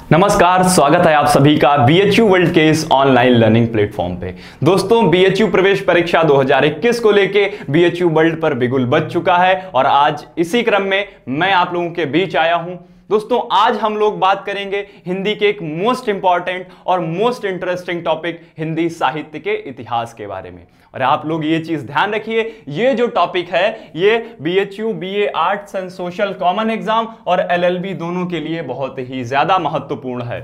नमस्कार, स्वागत है आप सभी का बीएचयू वर्ल्ड के इस ऑनलाइन लर्निंग प्लेटफॉर्म पे। दोस्तों, बीएचयू प्रवेश परीक्षा 2021 को लेके बीएचयू वर्ल्ड पर बिगुल बज चुका है और आज इसी क्रम में मैं आप लोगों के बीच आया हूं। दोस्तों, आज हम लोग बात करेंगे हिंदी के एक मोस्ट इंपॉर्टेंट और मोस्ट इंटरेस्टिंग टॉपिक हिंदी साहित्य के इतिहास के बारे में। और आप लोग ये चीज ध्यान रखिए, ये जो टॉपिक है ये BHU BA arts and social common exam और एलएलबी दोनों के लिए बहुत ही ज्यादा महत्वपूर्ण है।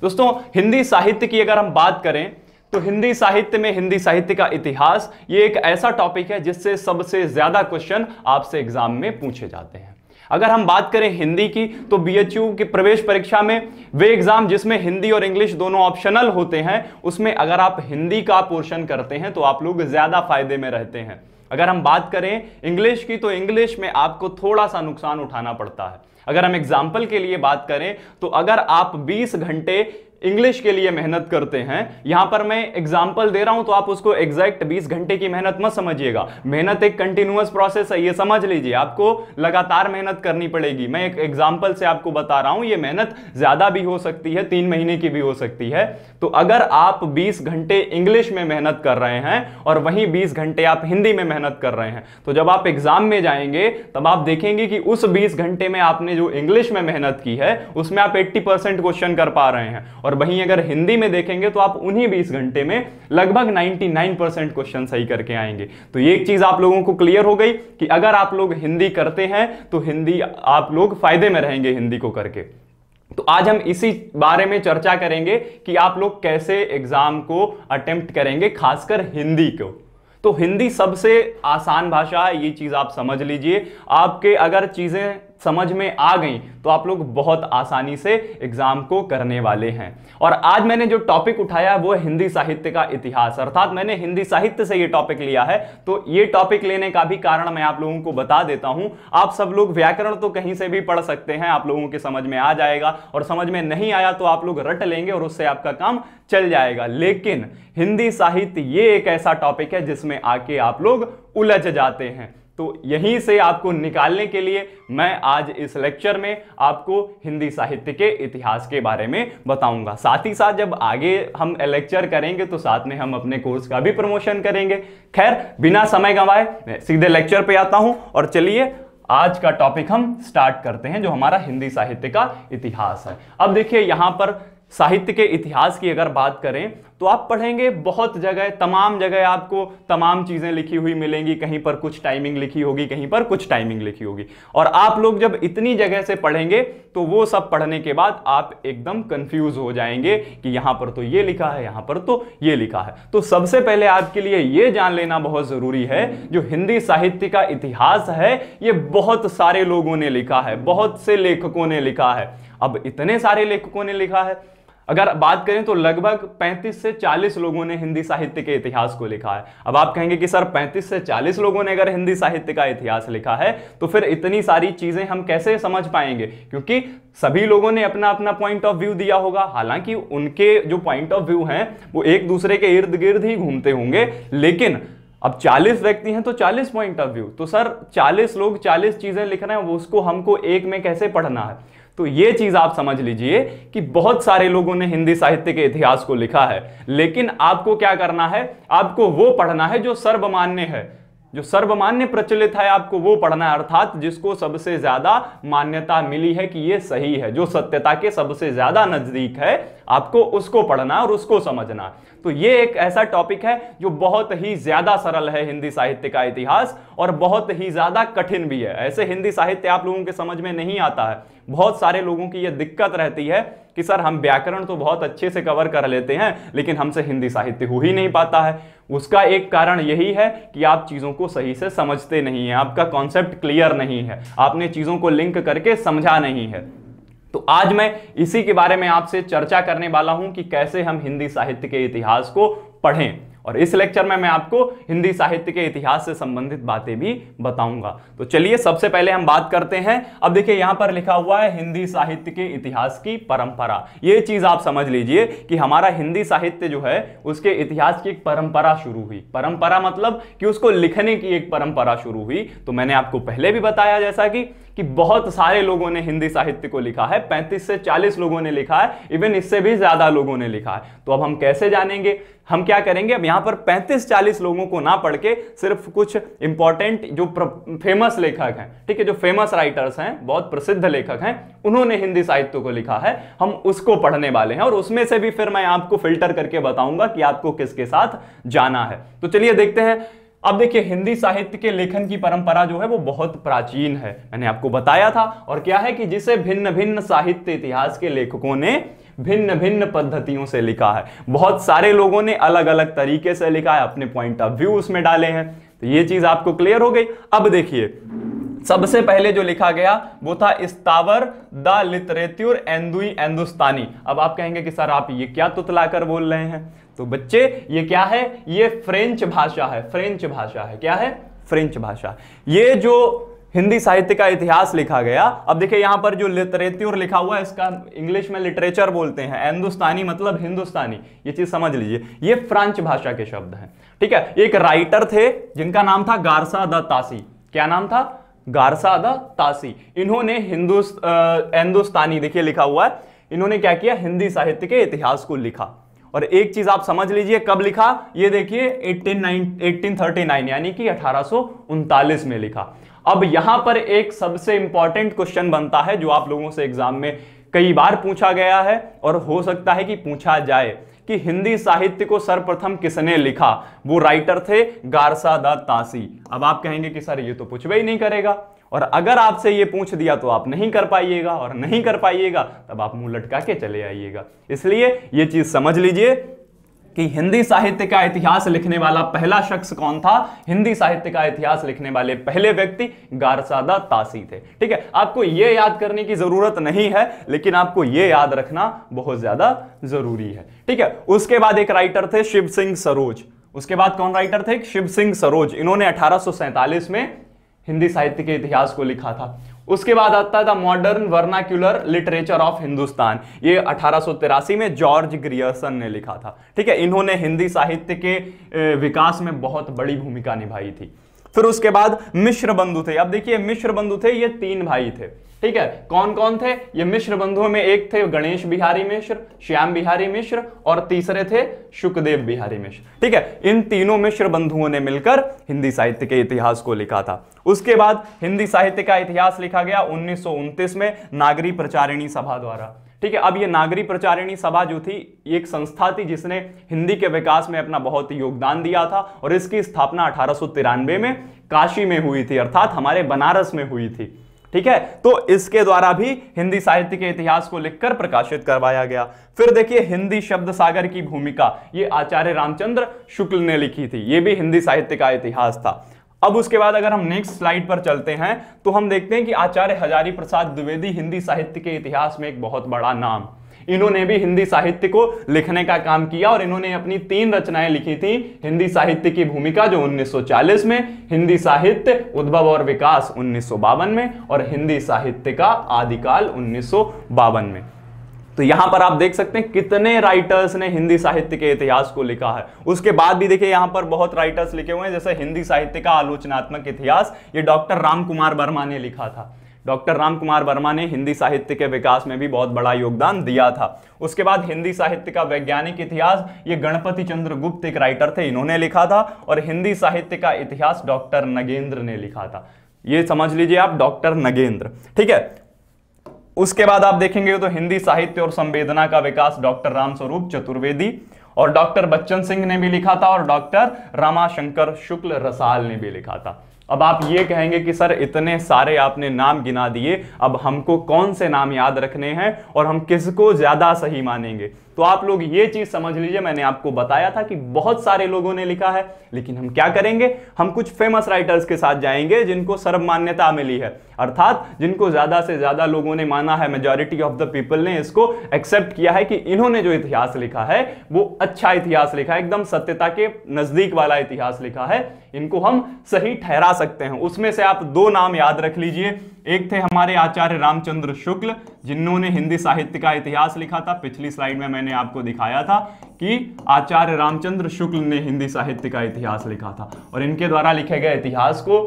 दोस्तों, हिंदी साहित्य की अगर हम बात करें तो हिंदी साहित्य में हिंदी साहित्य का इतिहास ये एक ऐसा टॉपिक है जिससे सबसे ज्यादा क्वेश्चन आपसे एग्जाम में पूछे जाते हैं। अगर हम बात करें हिंदी की तो बीएचयू की प्रवेश परीक्षा में वे एग्जाम जिसमें हिंदी और इंग्लिश दोनों ऑप्शनल होते हैं, उसमें अगर आप हिंदी का पोर्शन करते हैं तो आप लोग ज्यादा फायदे में रहते हैं। अगर हम बात करें इंग्लिश की तो इंग्लिश में आपको थोड़ा सा नुकसान उठाना पड़ता है। अगर हम एग्जाम्पल के लिए बात करें तो अगर आप 20 घंटे इंग्लिश के लिए मेहनत करते हैं, यहां पर मैं एग्जाम्पल दे रहा हूं तो आप उसको एग्जैक्ट 20 घंटे की मेहनत मत समझिएगा। मेहनत एक कंटिन्यूअस प्रोसेस है, ये समझ लीजिए। आपको लगातार मेहनत करनी पड़ेगी। मैं एक एग्जाम्पल से आपको बता रहा हूं, ये मेहनत ज्यादा भी हो सकती है, 3 महीने की भी हो सकती है। तो अगर आप 20 घंटे इंग्लिश में मेहनत कर रहे हैं और वहीं 20 घंटे आप हिंदी में मेहनत कर रहे हैं, तो जब आप एग्जाम में जाएंगे तब आप देखेंगे कि उस 20 घंटे में आपने जो इंग्लिश में मेहनत की है उसमें आप 80% क्वेश्चन कर पा रहे हैं, और वहीं अगर हिंदी में देखेंगे तो आप उन्हीं 20 घंटे में लगभग 99% क्वेश्चन सही करके आएंगे। तो ये एक चीज आप लोगों को क्लियर हो गई कि अगर आप लोग हिंदी करते हैं तो हिंदी आप लोग फायदे में रहेंगे हिंदी को करके। तो आज हम इसी बारे में चर्चा करेंगे कि आप लोग कैसे एग्जाम को अटेम्प्ट करेंगे, खासकर हिंदी को। तो हिंदी सबसे आसान भाषा है, ये चीज आप समझ लीजिए। आपके अगर चीजें समझ में आ गई तो आप लोग बहुत आसानी से एग्जाम को करने वाले हैं। और आज मैंने जो टॉपिक उठाया वो है हिंदी साहित्य का इतिहास, अर्थात मैंने हिंदी साहित्य से ये टॉपिक लिया है। तो ये टॉपिक लेने का भी कारण मैं आप लोगों को बता देता हूं। आप सब लोग व्याकरण तो कहीं से भी पढ़ सकते हैं, आप लोगों के समझ में आ जाएगा, और समझ में नहीं आया तो आप लोग रट लेंगे और उससे आपका काम चल जाएगा। लेकिन हिंदी साहित्य ये एक ऐसा टॉपिक है जिसमें आके आप लोग उलझ जाते हैं। तो यहीं से आपको निकालने के लिए मैं आज इस लेक्चर में आपको हिंदी साहित्य के इतिहास के बारे में बताऊंगा। साथ ही साथ जब आगे हम लेक्चर करेंगे तो साथ में हम अपने कोर्स का भी प्रमोशन करेंगे। खैर, बिना समय गंवाए मैं सीधे लेक्चर पे आता हूं और चलिए आज का टॉपिक हम स्टार्ट करते हैं, जो हमारा हिंदी साहित्य का इतिहास है। अब देखिए, यहां पर साहित्य के इतिहास की अगर बात करें तो आप पढ़ेंगे बहुत जगह, तमाम जगह आपको तमाम चीजें लिखी हुई मिलेंगी। कहीं पर कुछ टाइमिंग लिखी होगी, कहीं पर कुछ टाइमिंग लिखी होगी। और आप लोग जब इतनी जगह से पढ़ेंगे तो वो सब पढ़ने के बाद आप एकदम कंफ्यूज हो जाएंगे कि यहां पर तो ये लिखा है, यहां पर तो ये लिखा है। तो सबसे पहले आपके लिए ये जान लेना बहुत जरूरी है, जो हिंदी साहित्य का इतिहास है ये बहुत सारे लोगों ने लिखा है, बहुत से लेखकों ने लिखा है। अब इतने सारे लेखकों ने लिखा है, अगर बात करें तो लगभग 35 से 40 लोगों ने हिंदी साहित्य के इतिहास को लिखा है। अब आप कहेंगे कि सर 35 से 40 लोगों ने अगर हिंदी साहित्य का इतिहास लिखा है तो फिर इतनी सारी चीजें हम कैसे समझ पाएंगे, क्योंकि सभी लोगों ने अपना अपना पॉइंट ऑफ व्यू दिया होगा। हालांकि उनके जो पॉइंट ऑफ व्यू हैं वो एक दूसरे के इर्द गिर्द ही घूमते होंगे, लेकिन अब 40 व्यक्ति हैं तो 40 पॉइंट ऑफ व्यू। तो सर 40 लोग 40 चीजें लिख रहे हैं, वो उसको हमको एक में कैसे पढ़ना है? तो ये चीज आप समझ लीजिए कि बहुत सारे लोगों ने हिंदी साहित्य के इतिहास को लिखा है, लेकिन आपको क्या करना है, आपको वो पढ़ना है जो सर्वमान्य है, जो सर्वमान्य प्रचलित है, आपको वो पढ़ना है। अर्थात जिसको सबसे ज्यादा मान्यता मिली है कि ये सही है, जो सत्यता के सबसे ज्यादा नजदीक है, आपको उसको पढ़ना और उसको समझना। तो ये एक ऐसा टॉपिक है जो बहुत ही ज्यादा सरल है, हिंदी साहित्य का इतिहास, और बहुत ही ज्यादा कठिन भी है। ऐसे हिंदी साहित्य आप लोगों के समझ में नहीं आता है। बहुत सारे लोगों की यह दिक्कत रहती है कि सर हम व्याकरण तो बहुत अच्छे से कवर कर लेते हैं लेकिन हमसे हिंदी साहित्य हो ही नहीं पाता है। उसका एक कारण यही है कि आप चीजों को सही से समझते नहीं हैं, आपका कॉन्सेप्ट क्लियर नहीं है, आपने चीजों को लिंक करके समझा नहीं है। तो आज मैं इसी के बारे में आपसे चर्चा करने वाला हूं कि कैसे हम हिंदी साहित्य के इतिहास को पढ़ें, और इस लेक्चर में मैं आपको हिंदी साहित्य के इतिहास से संबंधित बातें भी बताऊंगा। तो चलिए सबसे पहले हम बात करते हैं। अब देखिए, यहां पर लिखा हुआ है हिंदी साहित्य के इतिहास की परंपरा। ये चीज आप समझ लीजिए कि हमारा हिंदी साहित्य जो है उसके इतिहास की एक परंपरा शुरू हुई। परंपरा मतलब कि उसको लिखने की एक परंपरा शुरू हुई। तो मैंने आपको पहले भी बताया जैसा कि कि बहुत सारे लोगों ने हिंदी साहित्य को लिखा है, 35 से 40 लोगों ने लिखा है, इवन इससे भी ज्यादा लोगों ने लिखा है। तो अब हम कैसे जानेंगे? हम क्या करेंगे, अब यहां पर 35-40 लोगों को ना पढ़ के सिर्फ कुछ इंपॉर्टेंट जो फेमस लेखक हैं, ठीक है, जो फेमस राइटर्स हैं, बहुत प्रसिद्ध लेखक हैं, उन्होंने हिंदी साहित्य को लिखा है, हम उसको पढ़ने वाले हैं और उसमें से भी फिर मैं आपको फिल्टर करके बताऊंगा कि आपको किसके साथ जाना है। तो चलिए देखते हैं। अब देखिए, हिंदी साहित्य के लेखन की परंपरा जो है वो बहुत प्राचीन है, मैंने आपको बताया था। और क्या है कि जिसे भिन्न भिन्न साहित्य इतिहास के लेखकों ने भिन्न भिन्न पद्धतियों से लिखा है। बहुत सारे लोगों ने अलग अलग तरीके से लिखा है, अपने पॉइंट ऑफ व्यू उसमें डाले हैं। तो ये चीज आपको क्लियर हो गई। अब देखिए, सबसे पहले जो लिखा गया वो था स्थावर द लिटरेचर एंदुई हिंदुस्तानी। अब आप कहेंगे कि सर आप ये क्या तुतलाकर बोल रहे हैं? तो बच्चे ये क्या है? ये फ्रेंच भाषा है, फ्रेंच भाषा है। क्या है? फ्रेंच भाषा। ये जो हिंदी साहित्य का इतिहास लिखा गया, अब देखिए यहां पर जो लिटरेचर लिखा हुआ है इसका इंग्लिश में लिटरेचर बोलते हैं, हिंदुस्तानी मतलब हिंदुस्तानी, ये चीज समझ लीजिए, ये फ्रेंच भाषा के शब्द हैं। ठीक है, एक राइटर थे जिनका नाम था गारसा द तासी। क्या नाम था? गारसा द तासी। इन्होंने हिंदुस्तानी देखिए लिखा हुआ है, इन्होंने क्या किया? हिंदी साहित्य के इतिहास को लिखा। और एक चीज आप समझ लीजिए, कब लिखा? ये देखिए 1839 यानी कि 1839 में लिखा। अब यहां पर एक सबसे इंपॉर्टेंट क्वेश्चन बनता है जो आप लोगों से एग्जाम में कई बार पूछा गया है और हो सकता है कि पूछा जाए कि हिंदी साहित्य को सर्वप्रथम किसने लिखा? वो राइटर थे गारसा द तासी। अब आप कहेंगे कि सर ये तो पूछबे ही नहीं करेगा, और अगर आपसे ये पूछ दिया तो आप नहीं कर पाइएगा, और नहीं कर पाइएगा तब आप मुंह लटका के चले आइएगा। इसलिए ये चीज समझ लीजिए कि हिंदी साहित्य का इतिहास लिखने वाला पहला शख्स कौन था? हिंदी साहित्य का इतिहास लिखने वाले पहले व्यक्ति गारसा द तासी थे। ठीक है, आपको यह याद करने की जरूरत नहीं है, लेकिन आपको यह याद रखना बहुत ज्यादा जरूरी है। ठीक है, उसके बाद एक राइटर थे शिव सिंह सरोज। उसके बाद कौन राइटर थे? शिव सिंह सरोज। इन्होंने 1847 में हिंदी साहित्य के इतिहास को लिखा था। उसके बाद आता था modern vernacular literature of Hindustan, ये 1883 में जॉर्ज ग्रियर्सन ने लिखा था। ठीक है, इन्होंने हिंदी साहित्य के विकास में बहुत बड़ी भूमिका निभाई थी। फिर उसके बाद मिश्र बंधु थे। अब देखिए मिश्र बंधु थे, ये 3 भाई थे। ठीक है, कौन कौन थे ये मिश्र बंधुओं में? एक थे गणेश बिहारी मिश्र, श्याम बिहारी मिश्र, और तीसरे थे शुकदेव बिहारी मिश्र। ठीक है, इन तीनों मिश्र बंधुओं ने मिलकर हिंदी साहित्य के इतिहास को लिखा था। उसके बाद हिंदी साहित्य का इतिहास लिखा गया 1929 में नागरी प्रचारिणी सभा द्वारा। ठीक है, अब ये नागरी प्रचारिणी सभा जो थी, एक संस्था थी जिसने हिंदी के विकास में अपना बहुत योगदान दिया था, और इसकी स्थापना 1893 में काशी में हुई थी, अर्थात हमारे बनारस में हुई थी। ठीक है, तो इसके द्वारा भी हिंदी साहित्य के इतिहास को लिखकर प्रकाशित करवाया गया। फिर देखिए हिंदी शब्द सागर की भूमिका, ये आचार्य रामचंद्र शुक्ल ने लिखी थी, ये भी हिंदी साहित्य का इतिहास था। अब उसके बाद अगर हम नेक्स्ट स्लाइड पर चलते हैं तो हम देखते हैं कि आचार्य हजारी प्रसाद द्विवेदी हिंदी साहित्य के इतिहास में एक बहुत बड़ा नाम। इन्होंने भी हिंदी साहित्य को लिखने का काम किया, और इन्होंने अपनी 3 रचनाएं लिखी थी। हिंदी साहित्य की भूमिका जो 1940 में, हिंदी साहित्य उद्भव और विकास 1952 में, और हिंदी साहित्य का आदिकाल 1952 में। तो यहां पर आप देख सकते हैं कितने राइटर्स ने हिंदी साहित्य के इतिहास को लिखा है। उसके बाद भी देखिए यहां पर बहुत राइटर्स लिखे हुए हैं, जैसे हिंदी साहित्य का आलोचनात्मक इतिहास, ये डॉक्टर राम कुमार वर्मा ने लिखा था। डॉक्टर राम कुमार वर्मा ने हिंदी साहित्य के विकास में भी बहुत बड़ा योगदान दिया था। उसके बाद हिंदी साहित्य का वैज्ञानिक इतिहास, ये गणपति चंद्र गुप्त एक राइटर थे, इन्होंने लिखा था। और हिंदी साहित्य का इतिहास डॉक्टर नगेंद्र ने लिखा था, ये समझ लीजिए आप, डॉक्टर नगेंद्र। ठीक है, उसके बाद आप देखेंगे तो हिंदी साहित्य और संवेदना का विकास डॉक्टर रामस्वरूप चतुर्वेदी और डॉक्टर बच्चन सिंह ने भी लिखा था, और डॉक्टर रमाशंकर शुक्ल रसाल ने भी लिखा था। अब आप ये कहेंगे कि सर इतने सारे आपने नाम गिना दिए, अब हमको कौन से नाम याद रखने हैं और हम किसको ज्यादा सही मानेंगे? तो आप लोग ये चीज समझ लीजिए, मैंने आपको बताया था कि बहुत सारे लोगों ने लिखा है, लेकिन हम क्या करेंगे? हम कुछ फेमस राइटर्स के साथ जाएंगे जिनको सर्वमान्यता मिली है, अर्थात जिनको ज्यादा से ज्यादा लोगों ने माना है, मेजॉरिटी ऑफ द पीपल ने इसको एक्सेप्ट किया है कि इन्होंने जो इतिहास लिखा है वो अच्छा इतिहास लिखा है, एकदम सत्यता के नजदीक वाला इतिहास लिखा है, इनको हम सही ठहरा सकते हैं। उसमें से आप 2 नाम याद रख लीजिए। एक थे हमारे आचार्य रामचंद्र शुक्ल, जिन्होंने हिंदी साहित्य का इतिहास लिखा था। पिछली स्लाइड में मैंने आपको दिखाया था कि आचार्य रामचंद्र शुक्ल ने हिंदी साहित्य का इतिहास लिखा था, और इनके द्वारा लिखे गए इतिहास को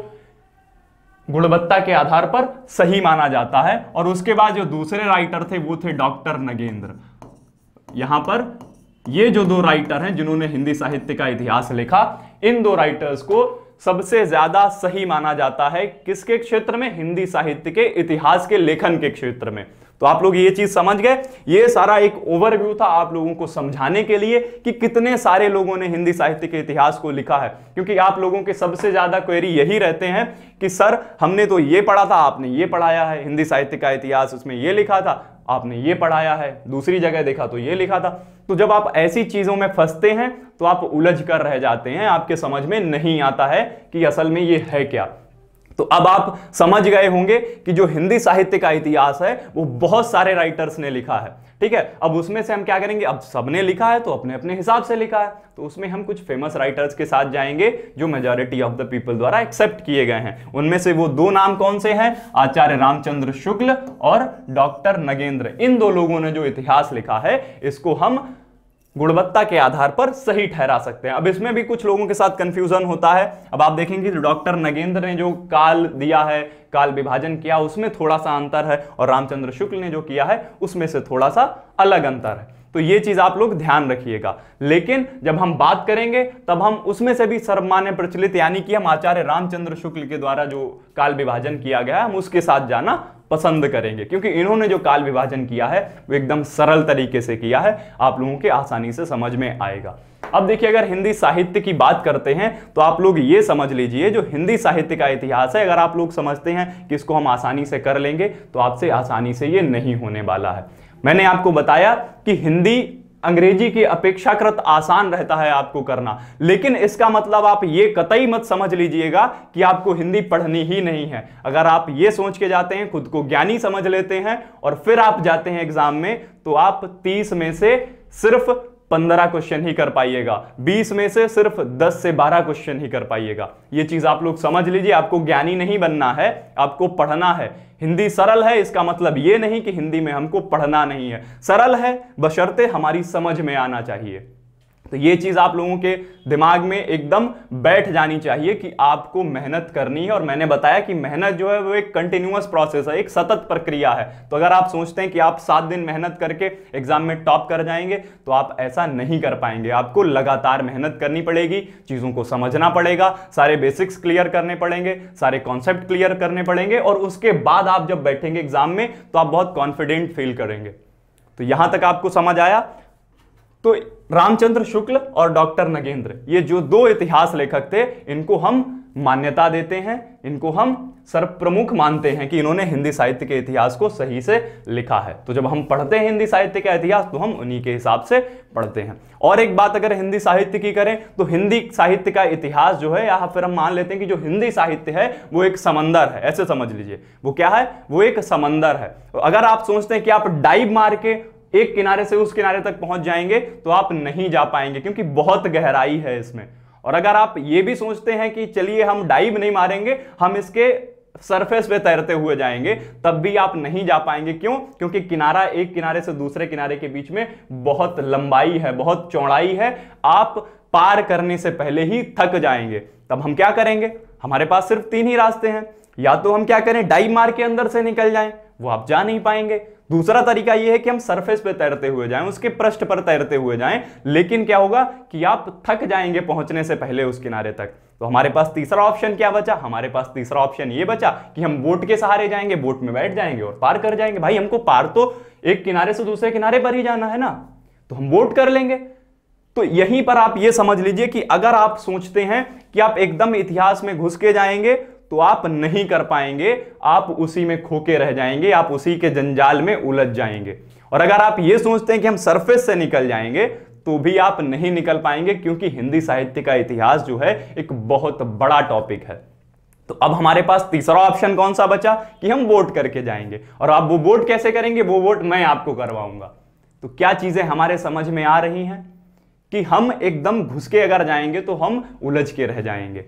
गुणवत्ता के आधार पर सही माना जाता है। और उसके बाद जो दूसरे राइटर थे वो थे डॉक्टर नगेंद्र। यहां पर ये जो दो राइटर हैं जिन्होंने हिंदी साहित्य का इतिहास लिखा, इन दो राइटर्स को सबसे ज्यादा सही माना जाता है किसके क्षेत्र में? हिंदी साहित्य के इतिहास के लेखन के क्षेत्र में। तो आप लोग ये चीज समझ गए। ये सारा एक ओवरव्यू था आप लोगों को समझाने के लिए कि कितने सारे लोगों ने हिंदी साहित्य के इतिहास को लिखा है, क्योंकि आप लोगों के सबसे ज्यादा क्वेरी यही रहते हैं कि सर हमने तो ये पढ़ा था, आपने ये पढ़ाया है, हिंदी साहित्य का इतिहास उसमें ये लिखा था, आपने ये पढ़ाया है, दूसरी जगह देखा तो ये लिखा था। तो जब आप ऐसी चीजों में फंसते हैं तो आप उलझ कर रह जाते हैं, आपके समझ में नहीं आता है कि असल में ये है क्या। तो अब आप समझ गए होंगे कि जो हिंदी साहित्य का इतिहास है वो बहुत सारे राइटर्स ने लिखा है, ठीक है। अब उसमें से हम क्या करेंगे, अब सबने लिखा है तो अपने अपने हिसाब से लिखा है, तो उसमें हम कुछ फेमस राइटर्स के साथ जाएंगे जो मेजॉरिटी ऑफ द पीपल द्वारा एक्सेप्ट किए गए हैं। उनमें से वो दो नाम कौन से हैं? आचार्य रामचंद्र शुक्ल और डॉक्टर नगेंद्र। इन दो लोगों ने जो इतिहास लिखा है इसको हम गुणवत्ता के आधार पर सही ठहरा सकते हैं। अब इसमें भी कुछ लोगों के साथ कंफ्यूजन होता है। अब आप देखेंगे डॉक्टर नगेंद्र ने जो काल दिया है, काल विभाजन किया, उसमें थोड़ा सा अंतर है, और रामचंद्र शुक्ल ने जो किया है उसमें से थोड़ा सा अलग अंतर है। तो ये चीज आप लोग ध्यान रखिएगा। लेकिन जब हम बात करेंगे तब हम उसमें से भी सर्वमान्य प्रचलित यानी कि हम आचार्य रामचंद्र शुक्ल के द्वारा जो काल विभाजन किया गया है हम उसके साथ जाना पसंद करेंगे, क्योंकि इन्होंने जो काल विभाजन किया है वो एकदम सरल तरीके से किया है, आप लोगों के आसानी से समझ में आएगा। अब देखिए, अगर हिंदी साहित्य की बात करते हैं तो आप लोग ये समझ लीजिए, जो हिंदी साहित्य का इतिहास है, अगर आप लोग समझते हैं कि इसको हम आसानी से कर लेंगे तो आपसे आसानी से ये नहीं होने वाला है। मैंने आपको बताया कि हिंदी अंग्रेजी की अपेक्षाकृत आसान रहता है आपको करना, लेकिन इसका मतलब आप ये कतई मत समझ लीजिएगा कि आपको हिंदी पढ़नी ही नहीं है। अगर आप ये सोच के जाते हैं, खुद को ज्ञानी समझ लेते हैं और फिर आप जाते हैं एग्जाम में, तो आप 30 में से सिर्फ 15 क्वेश्चन ही कर पाइएगा, 20 में से सिर्फ 10 से 12 क्वेश्चन ही कर पाइएगा। ये चीज आप लोग समझ लीजिए। आपको ज्ञानी नहीं बनना है, आपको पढ़ना है। हिंदी सरल है इसका मतलब ये नहीं कि हिंदी में हमको पढ़ना नहीं है, सरल है बशर्ते हमारी समझ में आना चाहिए। तो ये चीज आप लोगों के दिमाग में एकदम बैठ जानी चाहिए कि आपको मेहनत करनी है। और मैंने बताया कि मेहनत जो है वो एक कंटिन्यूअस प्रोसेस है, एक सतत प्रक्रिया है। तो अगर आप सोचते हैं कि आप 7 दिन मेहनत करके एग्जाम में टॉप कर जाएंगे तो आप ऐसा नहीं कर पाएंगे। आपको लगातार मेहनत करनी पड़ेगी, चीजों को समझना पड़ेगा, सारे बेसिक्स क्लियर करने पड़ेंगे, सारे कॉन्सेप्ट क्लियर करने पड़ेंगे, और उसके बाद आप जब बैठेंगे एग्जाम में तो आप बहुत कॉन्फिडेंट फील करेंगे। तो यहां तक आपको समझ आया। तो रामचंद्र शुक्ल और डॉक्टर नगेंद्र, ये जो दो इतिहास लेखक थे, इनको हम मान्यता देते हैं, इनको हम सर्वप्रमुख मानते हैं कि इन्होंने हिंदी साहित्य के इतिहास को सही से लिखा है। तो जब हम पढ़ते हैं हिंदी साहित्य का इतिहास तो हम उन्हीं के हिसाब से पढ़ते हैं। और एक बात अगर हिंदी साहित्य की करें तो हिंदी साहित्य का इतिहास जो है, या फिर हम मान लेते हैं कि जो हिंदी साहित्य है वो एक समंदर है, ऐसे समझ लीजिए। वो क्या है? वो एक समंदर है। तो अगर आप सोचते हैं कि आप डाइव मार के एक किनारे से उस किनारे तक पहुंच जाएंगे तो आप नहीं जा पाएंगे, क्योंकि बहुत गहराई है इसमें। और अगर आप ये भी सोचते हैं कि चलिए हम डाइव नहीं मारेंगे, हम इसके सरफेस पे तैरते हुए जाएंगे, तब भी आप नहीं जा पाएंगे। क्यों? क्योंकि किनारा, एक किनारे से दूसरे किनारे के बीच में बहुत लंबाई है, बहुत चौड़ाई है, आप पार करने से पहले ही थक जाएंगे। तब हम क्या करेंगे? हमारे पास सिर्फ 3 ही रास्ते हैं, या तो हम क्या करें, डाइव मार के अंदर से निकल जाएं, वो आप जा नहीं पाएंगे। दूसरा तरीका यह है कि हम सरफेस पे तैरते हुए जाएं, उसके पृष्ठ पर तैरते हुए जाएं, लेकिन क्या होगा कि आप थक जाएंगे पहुंचने से पहले उस किनारे तक। तो हमारे पास तीसरा ऑप्शन क्या बचा? हमारे पास तीसरा ऑप्शन ये बचा कि हम बोट के सहारे जाएंगे, बोट में बैठ जाएंगे और पार कर जाएंगे। भाई हमको पार तो एक किनारे से दूसरे किनारे पर ही जाना है ना, तो हम बोट कर लेंगे। तो यहीं पर आप ये समझ लीजिए कि अगर आप सोचते हैं कि आप एकदम इतिहास में घुस के जाएंगे तो आप नहीं कर पाएंगे, आप उसी में खोके रह जाएंगे, आप उसी के जंजाल में उलझ जाएंगे। और अगर आप ये सोचते हैं कि हम सरफेस से निकल जाएंगे तो भी आप नहीं निकल पाएंगे, क्योंकि हिंदी साहित्य का इतिहास जो है एक बहुत बड़ा टॉपिक है। तो अब हमारे पास तीसरा ऑप्शन कौन सा बचा कि हम वोट करके जाएंगे। और आप वो वोट कैसे करेंगे? वो वोट मैं आपको करवाऊंगा। तो क्या चीजें हमारे समझ में आ रही हैं कि हम एकदम घुस के अगर जाएंगे तो हम उलझ के रह जाएंगे।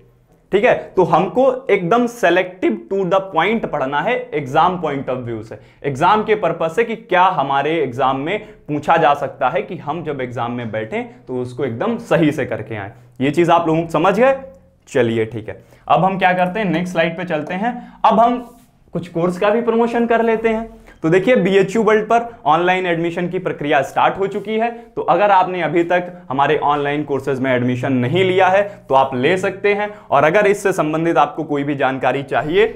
ठीक है, तो हमको एकदम सेलेक्टिव टू द पॉइंट पढ़ना है एग्जाम पॉइंट ऑफ व्यू से, एग्जाम के पर्पस से कि क्या हमारे एग्जाम में पूछा जा सकता है कि हम जब एग्जाम में बैठें तो उसको एकदम सही से करके आए। ये चीज आप लोग समझ गए? चलिए ठीक है। अब हम क्या करते हैं, नेक्स्ट स्लाइड पे चलते हैं। अब हम कुछ कोर्स का भी प्रमोशन कर लेते हैं। तो देखिए BHU वर्ल्ड पर ऑनलाइन एडमिशन की प्रक्रिया स्टार्ट हो चुकी है। तो अगर आपने अभी तक हमारे ऑनलाइन कोर्सेज में एडमिशन नहीं लिया है तो आप ले सकते हैं। और अगर इससे संबंधित आपको कोई भी जानकारी चाहिए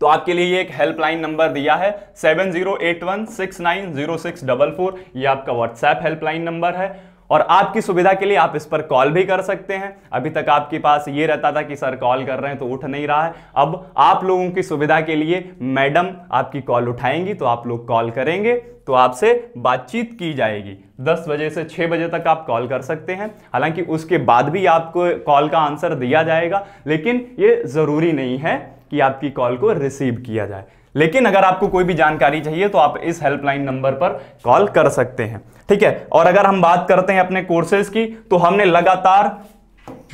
तो आपके लिए एक हेल्पलाइन नंबर दिया है 7081690644। ये आपका व्हाट्सएप हेल्पलाइन नंबर है और आपकी सुविधा के लिए आप इस पर कॉल भी कर सकते हैं। अभी तक आपके पास ये रहता था कि सर कॉल कर रहे हैं तो उठ नहीं रहा है। अब आप लोगों की सुविधा के लिए मैडम आपकी कॉल उठाएंगी, तो आप लोग कॉल करेंगे तो आपसे बातचीत की जाएगी। 10 बजे से 6 बजे तक आप कॉल कर सकते हैं। हालांकि उसके बाद भी आपको कॉल का आंसर दिया जाएगा, लेकिन ये जरूरी नहीं है कि आपकी कॉल को रिसीव किया जाए। लेकिन अगर आपको कोई भी जानकारी चाहिए तो आप इस हेल्पलाइन नंबर पर कॉल कर सकते हैं, ठीक है। और अगर हम बात करते हैं अपने कोर्सेज की, तो हमने लगातार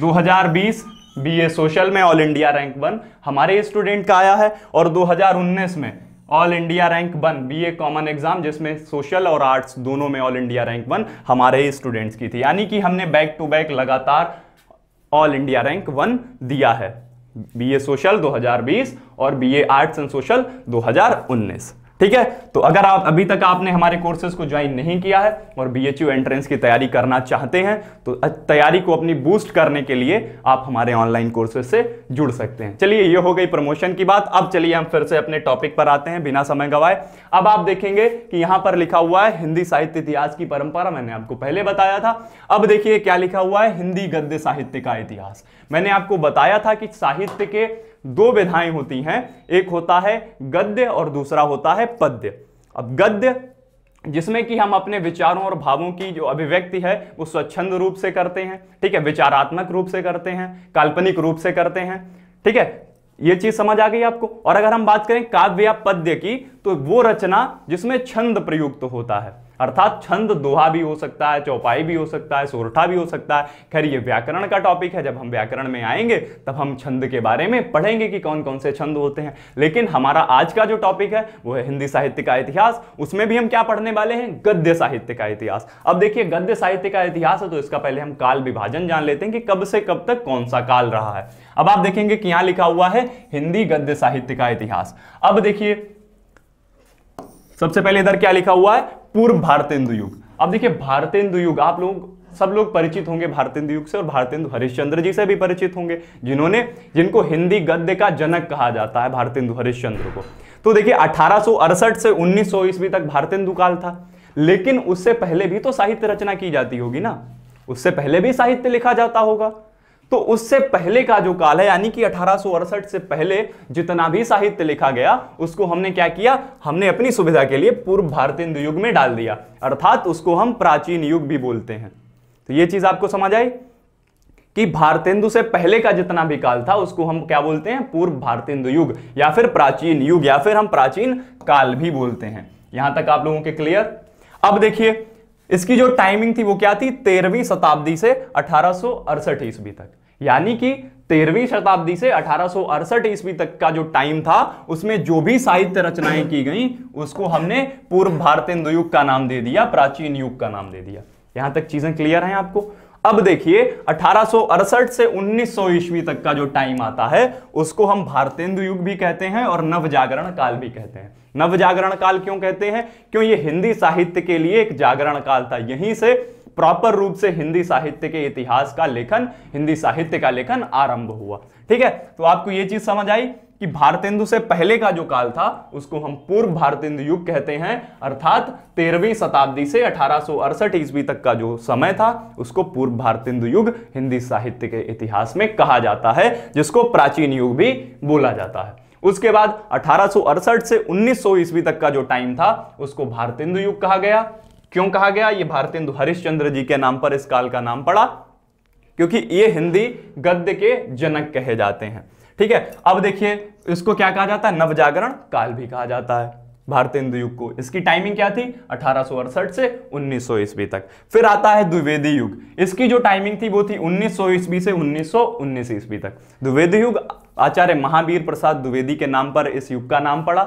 2020 BA सोशल में ऑल इंडिया रैंक 1 हमारे स्टूडेंट का आया है और 2019 में all India rank 1 BA common exam, जिसमें सोशल और आर्ट्स दोनों में ऑल इंडिया रैंक 1 हमारे स्टूडेंट्स की थी। यानी कि हमने बैक टू बैक लगातार ऑल इंडिया रैंक 1 दिया है। BA सोशल 2020 और BA आर्ट्स एंड सोशल 2019, ठीक है। तो अगर आप अभी तक आपने हमारे कोर्सेज को ज्वाइन नहीं किया है और BHU एंट्रेंस की तैयारी करना चाहते हैं तो तैयारी को अपनी बूस्ट करने के लिए आप हमारे ऑनलाइन कोर्सेज से जुड़ सकते हैं। चलिए, ये हो गई प्रमोशन की बात। अब चलिए हम फिर से अपने टॉपिक पर आते हैं बिना समय गवाए। अब आप देखेंगे कि यहां पर लिखा हुआ है हिंदी साहित्य इतिहास की परंपरा, मैंने आपको पहले बताया था। अब देखिए क्या लिखा हुआ है, हिंदी गद्य साहित्य का इतिहास। मैंने आपको बताया था कि साहित्य के 2 विधाएं होती हैं, एक होता है गद्य और दूसरा होता है पद्य। अब गद्य जिसमें कि हम अपने विचारों और भावों की जो अभिव्यक्ति है वो स्वच्छंद रूप से करते हैं, ठीक है, विचारात्मक रूप से करते हैं, काल्पनिक रूप से करते हैं, ठीक है। ये चीज समझ आ गई आपको। और अगर हम बात करें काव्य या पद्य की, तो वो रचना जिसमें छंद प्रयुक्त होता है, अर्थात छंद दोहा भी हो सकता है, चौपाई भी हो सकता है, सोरठा भी हो सकता है। खैर ये व्याकरण का टॉपिक है, जब हम व्याकरण में आएंगे तब हम छंद के बारे में पढ़ेंगे कि कौन कौन से छंद होते हैं। लेकिन हमारा आज का जो टॉपिक है वो है हिंदी साहित्य का इतिहास। उसमें भी हम क्या पढ़ने वाले हैं, गद्य साहित्य का इतिहास। अब देखिए गद्य साहित्य का इतिहास है तो इसका पहले हम काल विभाजन जान लेते हैं कि कब से कब तक कौन सा काल रहा है। अब आप देखेंगे कि यहां लिखा हुआ है हिंदी गद्य साहित्य का इतिहास। अब देखिए सबसे पहले इधर क्या लिखा हुआ है, पूर्व भारतेंदु युग। अब देखिए भारतेंदु युग, आप लोग सब लोग परिचित होंगे भारतेंदु युग से और भारतेंदु हरिश्चंद्र जी से भी परिचित होंगे, जिनको हिंदी गद्य का जनक कहा जाता है, भारतेंदु हरिश्चंद्र को। तो देखिए 1868 से 1900 ईस्वी तक भारतेंदु काल था। लेकिन उससे पहले भी तो साहित्य रचना की जाती होगी ना, उससे पहले भी साहित्य लिखा जाता होगा। तो उससे पहले का जो काल है, यानी कि 1868 से पहले जितना भी साहित्य लिखा गया उसको हमने क्या किया, हमने अपनी सुविधा के लिए पूर्व भारतेंदु युग में डाल दिया, अर्थात उसको हम प्राचीन युग भी बोलते हैं। तो ये चीज आपको समझ आई कि भारतेंदु से पहले का जितना भी काल था उसको हम क्या बोलते हैं, पूर्व भारतेंदु युग या फिर प्राचीन युग या फिर हम प्राचीन काल भी बोलते हैं। यहां तक आप लोगों के क्लियर। अब देखिए इसकी जो टाइमिंग थी वो क्या थी, 13वीं शताब्दी से 1868 ईस्वी तक। यानी कि 13वीं शताब्दी से 1868 ईस्वी तक का जो टाइम था उसमें जो भी साहित्य रचनाएं की गई उसको हमने पूर्व भारतेंदु युग का नाम दे दिया, प्राचीन युग का नाम दे दिया। यहां तक चीजें क्लियर हैं आपको। अब देखिए 1868 से 1900 ईस्वी तक का जो टाइम आता है उसको हम भारतेंदु युग भी कहते हैं और नवजागरण काल भी कहते हैं। नवजागरण काल क्यों कहते हैं, क्यों ये हिंदी साहित्य के लिए एक जागरण काल था। यहीं से प्रॉपर रूप से हिंदी साहित्य के इतिहास का लेखन, हिंदी साहित्य का लेखन आरंभ हुआ। ठीक है, तो आपको ये चीज समझ आई कि भारतेंदु से पहले का जो काल था उसको हम पूर्व भारतेंदु युग कहते हैं, अर्थात 13वीं शताब्दी से 1868 ईस्वी तक का जो समय था उसको पूर्व भारतेंदु युग हिंदी साहित्य के इतिहास में कहा जाता है, जिसको प्राचीन युग भी बोला जाता है। उसके बाद 1868 से 1900 ईस्वी तक का जो टाइम था उसको भारतेंदु युग कहा गया। क्यों कहा गया, ये भारतेंदु हरिश्चंद्र जी के नाम पर इस काल का नाम पड़ा, क्योंकि ये हिंदी गद्य के जनक कहे जाते हैं। ठीक है, अब देखिए इसको क्या कहा जाता है, नवजागरण काल भी कहा जाता है भारतेंदु युग को। इसकी टाइमिंग क्या थी, 1868 से 1900 ईस्वी तक। फिर आता है द्विवेदी युग। इसकी जो टाइमिंग थी वो थी 1900 ईस्वी से 1919 ईस्वी तक। द्विवेदी युग आचार्य महावीर प्रसाद द्विवेदी के नाम पर इस युग का नाम पड़ा,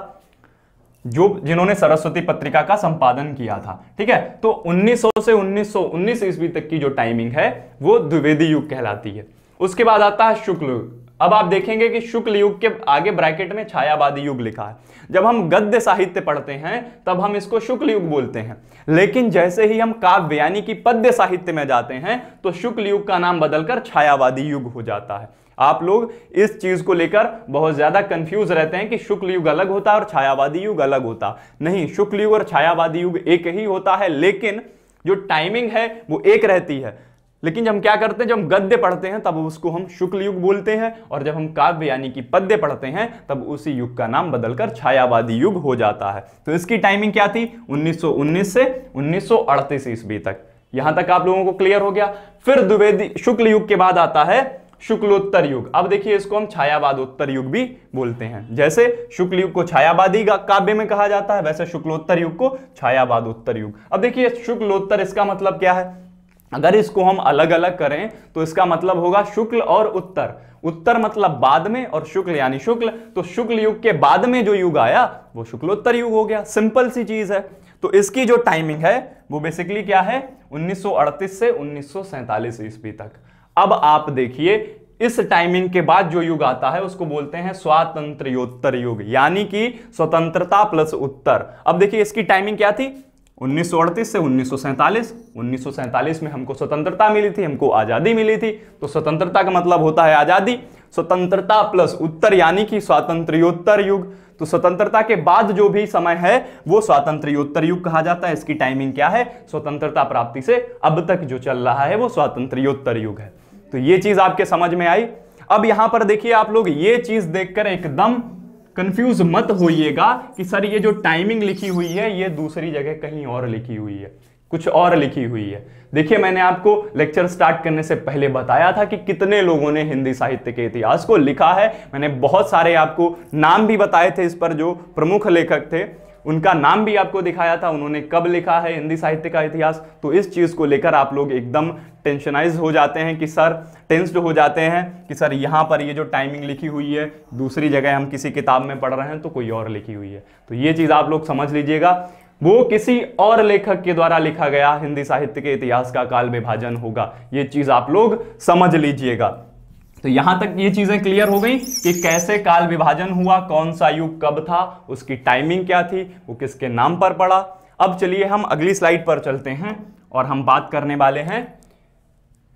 जिन्होंने सरस्वती पत्रिका का संपादन किया था। ठीक है, तो 1900 से 1919 ईस्वी तक की जो टाइमिंग है वो द्विवेदी युग कहलाती है। उसके बाद आता है शुक्ल युग। अब आप देखेंगे कि शुक्ल युग के आगे ब्रैकेट में छायावादी युग लिखा है। जब हम गद्य साहित्य पढ़ते हैं तब हम इसको शुक्ल युग बोलते हैं, लेकिन जैसे ही हम काव्य यानी कि पद्य साहित्य में जाते हैं तो शुक्ल युग का नाम बदलकर छायावादी युग हो जाता है। आप लोग इस चीज को लेकर बहुत ज्यादा कंफ्यूज रहते हैं कि शुक्ल युग अलग होता है और छायावादी युग अलग होता। नहीं, शुक्ल युग और छायावादी युग एक ही होता है, लेकिन जो टाइमिंग है वो एक रहती है। लेकिन जब हम क्या करते हैं, जब हम गद्य पढ़ते हैं तब उसको हम शुक्ल युग बोलते हैं, और जब हम काव्य यानी कि पद्य पढ़ते हैं तब उसी युग का नाम बदलकर छायावादी युग हो जाता है। तो इसकी टाइमिंग क्या थी, 1919 से 1938 ईस्वी तक। यहां तक आप लोगों को क्लियर हो गया। फिर द्विवेदी शुक्ल युग के बाद आता है शुक्लोत्तर युग। अब देखिए इसको हम छायावादोत्तर युग भी बोलते हैं। जैसे शुक्ल युग को छायावादी काव्य में कहा जाता है, वैसे शुक्लोत्तर युग को छायावादोत्तर युग। अब देखिए शुक्लोत्तर, इसका मतलब क्या है, अगर इसको हम अलग अलग करें तो इसका मतलब होगा शुक्ल और उत्तर। उत्तर मतलब बाद में और शुक्ल यानी शुक्ल, तो शुक्ल युग के बाद में जो युग आया वो शुक्लोत्तर युग हो गया। सिंपल सी चीज है। तो इसकी जो टाइमिंग है वो बेसिकली क्या है, 1938 से 1947 ईस्वी तक। अब आप देखिए इस टाइमिंग के बाद जो युग आता है उसको बोलते हैं स्वातंत्र्योत्तर युग, यानी कि स्वतंत्रता प्लस उत्तर। अब देखिए इसकी टाइमिंग क्या थी, 1938 से 1947। 1947 में हमको स्वतंत्रता मिली थी, हमको आजादी मिली थी, तो स्वतंत्रता का मतलब होता है आजादी। स्वतंत्रता प्लस उत्तर यानी कि स्वातंत्र्योत्तर युग। तो स्वतंत्रता के बाद जो भी समय है वो स्वातंत्र्योत्तर युग कहा जाता है। इसकी टाइमिंग क्या है, स्वतंत्रता प्राप्ति से अब तक जो चल रहा है वो स्वातंत्र्योत्तर युग है। तो ये चीज आपके समझ में आई। अब यहां पर देखिए आप लोग ये चीज देखकर एकदम कंफ्यूज मत होइएगा कि सर ये जो टाइमिंग लिखी हुई है ये दूसरी जगह कहीं और लिखी हुई है, कुछ और लिखी हुई है। देखिए मैंने आपको लेक्चर स्टार्ट करने से पहले बताया था कि कितने लोगों ने हिंदी साहित्य के इतिहास को लिखा है। मैंने बहुत सारे आपको नाम भी बताए थे, इस पर जो प्रमुख लेखक थे उनका नाम भी आपको दिखाया था, उन्होंने कब लिखा है हिंदी साहित्य का इतिहास। तो इस चीज को लेकर आप लोग एकदम टेंशनाइज हो जाते हैं कि सर, टेंस्ड हो जाते हैं कि सर यहाँ पर ये जो टाइमिंग लिखी हुई है दूसरी जगह हम किसी किताब में पढ़ रहे हैं तो कोई और लिखी हुई है। तो ये चीज आप लोग समझ लीजिएगा, वो किसी और लेखक के द्वारा लिखा गया हिंदी साहित्य के इतिहास का काल विभाजन होगा। ये चीज आप लोग समझ लीजिएगा। तो यहां तक ये चीजें क्लियर हो गई कि कैसे काल विभाजन हुआ, कौन सा युग कब था, उसकी टाइमिंग क्या थी, वो किसके नाम पर पड़ा। अब चलिए हम अगली स्लाइड पर चलते हैं और हम बात करने वाले हैं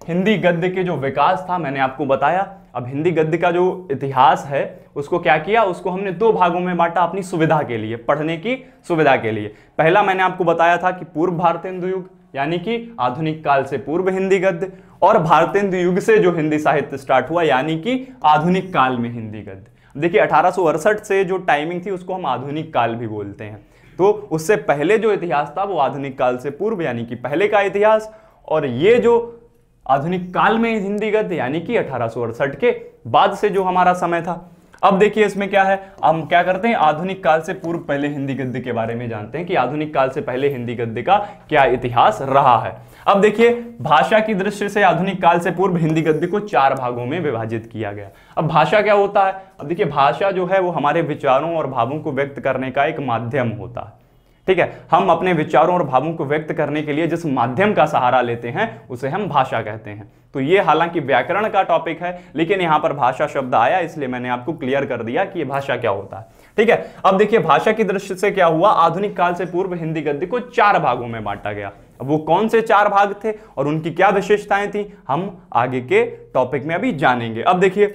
हिंदी गद्य के जो विकास था। मैंने आपको बताया अब हिंदी गद्य का जो इतिहास है उसको क्या किया, उसको हमने दो भागों में बांटा अपनी सुविधा के लिए, पढ़ने की सुविधा के लिए। पहला मैंने आपको बताया था कि पूर्व भारतेंदु युग यानी कि आधुनिक काल से पूर्व हिंदी गद्य, और भारतेंदु युग से जो हिंदी साहित्य स्टार्ट हुआ यानी कि आधुनिक काल में हिंदी गद्य। देखिए 1868 से जो टाइमिंग थी उसको हम आधुनिक काल भी बोलते हैं। तो उससे पहले जो इतिहास था वो आधुनिक काल से पूर्व यानी कि पहले का इतिहास, और ये जो आधुनिक काल में हिंदी गद्य यानी कि 1868 के बाद से जो हमारा समय था। अब देखिए इसमें क्या है, हम क्या करते हैं, आधुनिक काल से पूर्व पहले हिंदी गद्य के बारे में जानते हैं कि आधुनिक काल से पहले हिंदी गद्य का क्या इतिहास रहा है। अब देखिए भाषा की दृष्टि से आधुनिक काल से पूर्व हिंदी गद्य को 4 भागों में विभाजित किया गया। अब भाषा क्या होता है, अब देखिए भाषा जो है वो हमारे विचारों और भावों को व्यक्त करने का एक माध्यम होता है। ठीक है, हम अपने विचारों और भावों को व्यक्त करने के लिए जिस माध्यम का सहारा लेते हैं उसे हम भाषा कहते हैं। तो ये हालांकि व्याकरण का टॉपिक है, लेकिन यहां पर भाषा शब्द आया इसलिए मैंने आपको क्लियर कर दिया कि ये भाषा क्या होता है। ठीक है, अब देखिए भाषा की दृष्टि से क्या हुआ, आधुनिक काल से पूर्व हिंदी गद्य को 4 भागों में बांटा गया। अब वो कौन से 4 भाग थे और उनकी क्या विशेषताएं थी हम आगे के टॉपिक में अभी जानेंगे। अब देखिए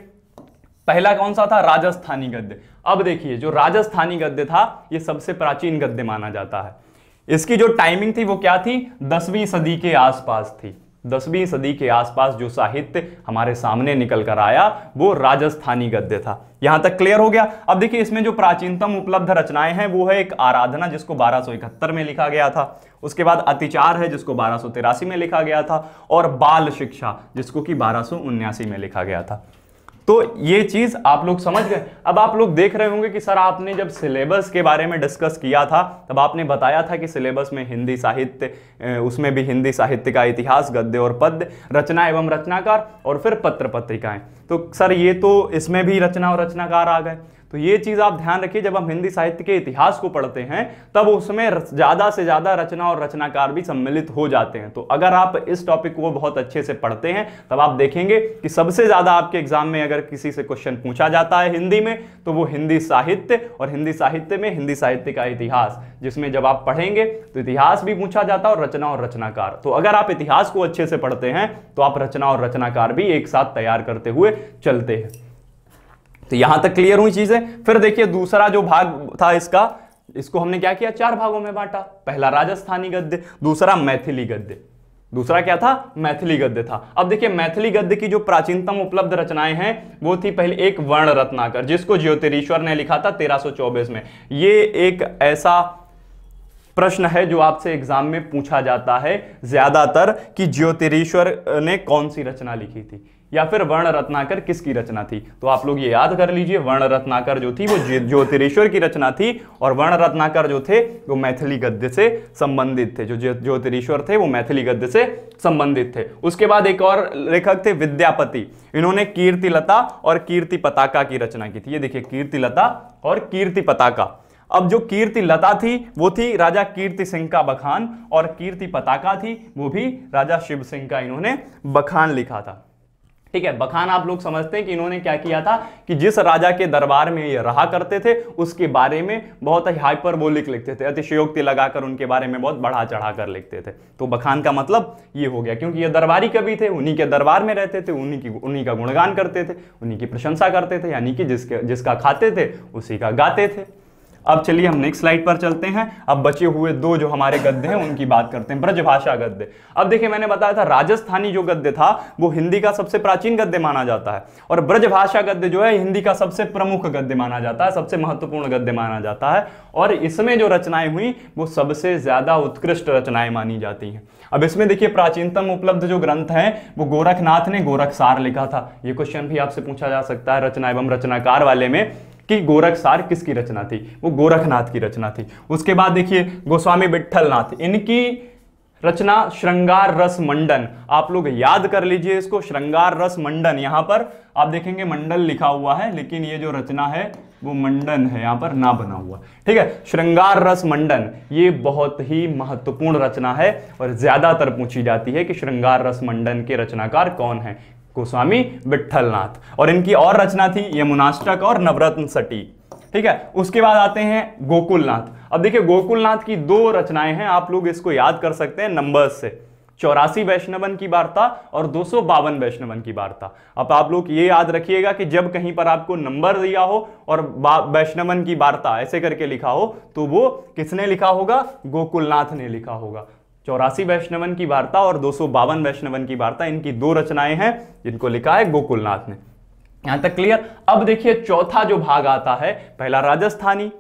पहला कौन सा था, राजस्थानी गद्य। अब देखिए जो राजस्थानी गद्य था ये सबसे प्राचीन गद्य माना जाता है। इसकी जो टाइमिंग थी वो क्या थी, 10वीं सदी के आसपास थी। 10वीं सदी के आसपास जो साहित्य हमारे सामने निकल कर आया वो राजस्थानी गद्य था। यहां तक क्लियर हो गया। अब देखिए इसमें जो प्राचीनतम उपलब्ध रचनाएं हैं वो है एक आराधना जिसको 1271 में लिखा गया था, उसके बाद अतिचार है जिसको 1283 में लिखा गया था, और बाल शिक्षा जिसको कि 1279 में लिखा गया था। तो ये चीज आप लोग समझ गए। अब आप लोग देख रहे होंगे कि सर आपने जब सिलेबस के बारे में डिस्कस किया था तब आपने बताया था कि सिलेबस में हिंदी साहित्य, उसमें भी हिंदी साहित्य का इतिहास, गद्य और पद्य, रचना एवं रचनाकार और फिर पत्र पत्रिकाएं। तो सर ये तो इसमें भी रचना और रचनाकार आ गए। तो ये चीज आप ध्यान रखिए, जब हम हिंदी साहित्य के इतिहास को पढ़ते हैं तब उसमें ज्यादा से ज्यादा रचना और रचनाकार भी सम्मिलित हो जाते हैं। तो अगर आप इस टॉपिक को बहुत अच्छे से पढ़ते हैं तब आप देखेंगे कि सबसे ज्यादा आपके एग्जाम में अगर किसी से क्वेश्चन पूछा जाता है हिंदी में तो वो हिंदी साहित्य, और हिंदी साहित्य में हिंदी साहित्य का इतिहास, जिसमें जब आप पढ़ेंगे तो इतिहास भी पूछा जाता है और रचना और रचनाकार। तो अगर आप इतिहास को अच्छे से पढ़ते हैं तो आप रचना और रचनाकार भी एक साथ तैयार करते हुए चलते हैं। तो यहां तक क्लियर हुई चीजें। फिर देखिए दूसरा जो भाग था इसको हमने क्या किया, 4 भागों में बांटा। पहला राजस्थानी गद्य, दूसरा मैथिली गद्य, दूसरा क्या था, मैथिली गद्य था। अब देखिए मैथिली गद्य की जो प्राचीनतम उपलब्ध रचनाएं हैं वो थी पहले एक वर्ण रत्नाकर, जिसको ज्योतिरीश्वर ने लिखा था 1324 में। ये एक ऐसा प्रश्न है जो आपसे एग्जाम में पूछा जाता है ज्यादातर कि ज्योतिरीश्वर ने कौन सी रचना लिखी थी या फिर वर्ण रत्नाकर किसकी रचना थी। तो आप लोग ये याद कर लीजिए, वर्ण रत्नाकर जो थी वो ज्योतिरीश्वर की रचना थी और वर्ण रत्नाकर जो थे वो मैथिली गद्य से संबंधित थे। जो ज्योतिरीश्वर थे वो मैथिली गद्य से संबंधित थे। उसके बाद एक और लेखक थे विद्यापति, इन्होंने कीर्तिलता और कीर्ति पताका की रचना की थी। ये देखिए कीर्तिलता और कीर्ति पताका। अब जो कीर्ति लता थी वो थी राजा कीर्ति सिंह का बखान, और कीर्ति पताका थी वो भी राजा शिव सिंह का इन्होंने बखान लिखा था। ठीक है, बखान आप लोग समझते हैं कि इन्होंने क्या किया था कि जिस राजा के दरबार में ये रहा करते थे उसके बारे में बहुत ही हाइपरबोलिक लिखते थे, अतिशयोक्ति लगाकर उनके बारे में बहुत बढ़ा चढ़ा कर लिखते थे। तो बखान का मतलब ये हो गया, क्योंकि ये दरबारी कवि थे, उन्हीं के दरबार में रहते थे, उन्हीं का गुणगान करते थे, उन्हीं की प्रशंसा करते थे, यानी कि जिसका खाते थे उसी का गाते थे। अब चलिए हम नेक्स्ट स्लाइड पर चलते हैं। अब बचे हुए 2 जो हमारे गद्य हैं उनकी बात करते हैं। ब्रजभाषा गद्य। अब देखिए मैंने बताया था राजस्थानी जो गद्य था वो हिंदी का सबसे प्राचीन गद्य माना जाता है, और ब्रजभाषा गद्य जो है हिंदी का सबसे प्रमुख गद्य माना जाता है, सबसे महत्वपूर्ण गद्य माना जाता है, और इसमें जो रचनाएं हुई वो सबसे ज्यादा उत्कृष्ट रचनाएं मानी जाती हैं। अब इसमें देखिए प्राचीनतम उपलब्ध जो ग्रंथ है वो गोरखनाथ ने गोरखसार लिखा था। ये क्वेश्चन भी आपसे पूछा जा सकता है रचना एवं रचनाकार वाले में कि गोरखसार किसकी रचना थी, वो गोरखनाथ की रचना थी। उसके बाद देखिए गोस्वामी विट्ठलनाथ, इनकी रचना श्रृंगार रस मंडन। आप लोग याद कर लीजिए इसको, श्रृंगार रस मंडन। यहां पर आप देखेंगे मंडल लिखा हुआ है लेकिन ये जो रचना है वो मंडन है, यहां पर ना बना हुआ। ठीक है, श्रृंगार रस मंडन ये बहुत ही महत्वपूर्ण रचना है और ज्यादातर पूछी जाती है कि श्रृंगार रस मंडन के रचनाकार कौन है, गोस्वामी विट्ठलनाथ। और इनकी और रचना थी यमुनाष्टक और नवरत्न सटी। ठीक है, उसके बाद आते हैं गोकुलनाथ। अब देखिए गोकुलनाथ की 2 रचनाएं हैं, आप लोग इसको याद कर सकते हैं नंबर्स से, 84 वैष्णवन की वार्ता और 252 वैष्णवन की वार्ता। अब आप लोग ये याद रखिएगा कि जब कहीं पर आपको नंबर दिया हो और वैष्णवन की वार्ता ऐसे करके लिखा हो तो वो किसने लिखा होगा, गोकुलनाथ ने लिखा होगा। 84 वैष्णवन की वार्ता और 252 वैष्णवन की वार्ता, इनकी 2 रचनाएं हैं जिनको लिखा है गोकुलनाथ ने। यहां तक क्लियर। अब देखिए चौथा जो भाग आता है, पहला राजस्थानी,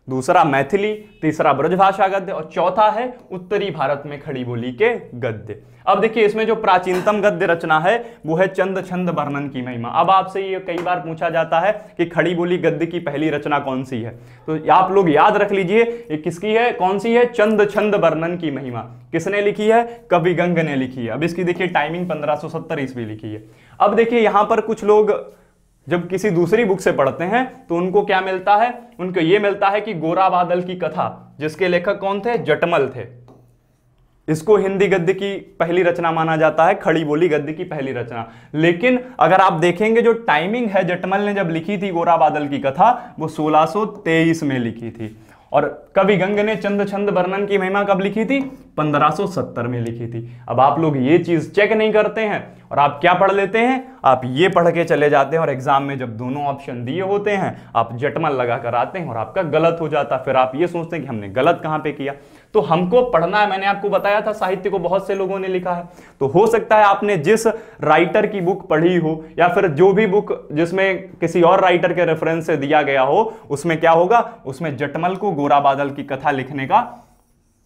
दूसरा मैथिली, तीसरा ब्रजभाषा गद्य और चौथा है उत्तरी भारत में खड़ी बोली के गद्य। अब देखिए इसमें जो प्राचीनतम गद्य रचना है वो है चंद छंद वर्णन की महिमा। अब आपसे ये कई बार पूछा जाता है कि खड़ी बोली गद्य की पहली रचना कौन सी है, तो आप लोग याद रख लीजिए ये किसकी है, कौन सी है, चंद छंद वर्णन की महिमा। किसने लिखी है, कवि गंग ने लिखी है। अब इसकी देखिए टाइमिंग 1570 ईस्वी लिखी है। अब देखिए यहां पर कुछ लोग जब किसी दूसरी बुक से पढ़ते हैं तो उनको क्या मिलता है, उनको ये मिलता है कि गोरा बादल की कथा, जिसके लेखक कौन थे, जटमल थे, इसको हिंदी गद्य की पहली रचना माना जाता है, खड़ी बोली गद्य की पहली रचना। लेकिन अगर आप देखेंगे जो टाइमिंग है, जटमल ने जब लिखी थी गोरा बादल की कथा वो 1623 में लिखी थी, और कवि गंग ने चंद छंद वर्णन की महिमा कब लिखी थी, 1570 में लिखी थी। अब आप लोग ये चीज चेक नहीं करते हैं और आप क्या पढ़ लेते हैं, आप ये पढ़ के चले जाते हैं और एग्जाम में जब दोनों ऑप्शन दिए होते हैं आप जटमल लगा कर आते हैं और आपका गलत हो जाता है। फिर आप ये सोचते हैं कि हमने गलत कहां पे किया। तो हमको पढ़ना है, मैंने आपको बताया था साहित्य को बहुत से लोगों ने लिखा है, तो हो सकता है आपने जिस राइटर की बुक पढ़ी हो या फिर जो भी बुक जिसमें किसी और राइटर के रेफरेंस से दिया गया हो, उसमें क्या होगा, उसमें जटमल को गोरा बादल की कथा लिखने का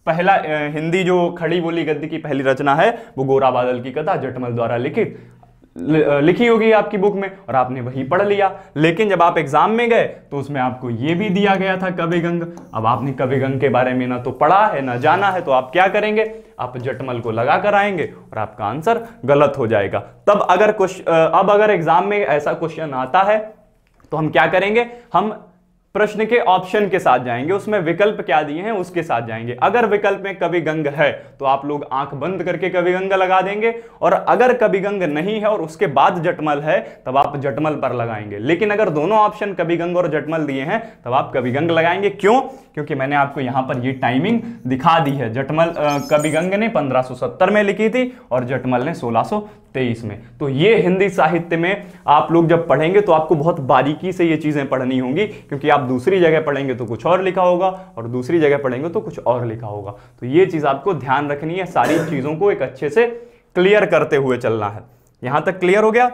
पहला हिंदी जो खड़ी बोली गद्य की पहली रचना है वो गोरा बादल की कथा जटमल द्वारा लिखी होगी आपकी बुक में और आपने वही पढ़ लिया। लेकिन जब आप एग्जाम में गए तो उसमें आपको ये भी दिया गया था कवि गंग। अब आपने कवि गंग के बारे में ना तो पढ़ा है ना जाना है, तो आप क्या करेंगे, आप जटमल को लगा कर आएंगे और आपका आंसर गलत हो जाएगा। तब अगर एग्जाम में ऐसा क्वेश्चन आता है तो हम क्या करेंगे, हम प्रश्न के ऑप्शन के साथ जाएंगे, उसमें विकल्प क्या दिए हैं उसके साथ जाएंगे। अगर विकल्प में कविगंग है तो आप लोग आंख बंद करके कविगंग लगा देंगे, और अगर कविगंग नहीं है और उसके बाद जटमल है तब आप जटमल पर लगाएंगे। लेकिन अगर दोनों ऑप्शन कविगंग और जटमल दिए हैं तब आप कविगंग लगाएंगे। क्यों? क्योंकि मैंने आपको यहां पर ये टाइमिंग दिखा दी है। जटमल कविगंग ने 1570 में लिखी थी और जटमल ने 1623 में। तो ये हिंदी साहित्य में आप लोग जब पढ़ेंगे तो आपको बहुत बारीकी से ये चीजें पढ़नी होंगी, क्योंकि आप दूसरी जगह पढ़ेंगे तो कुछ और लिखा होगा और दूसरी जगह पढ़ेंगे तो कुछ और लिखा होगा। तो ये चीज आपको ध्यान रखनी है, सारी चीजों को एक अच्छे से क्लियर करते हुए चलना है। यहां तक क्लियर हो गया?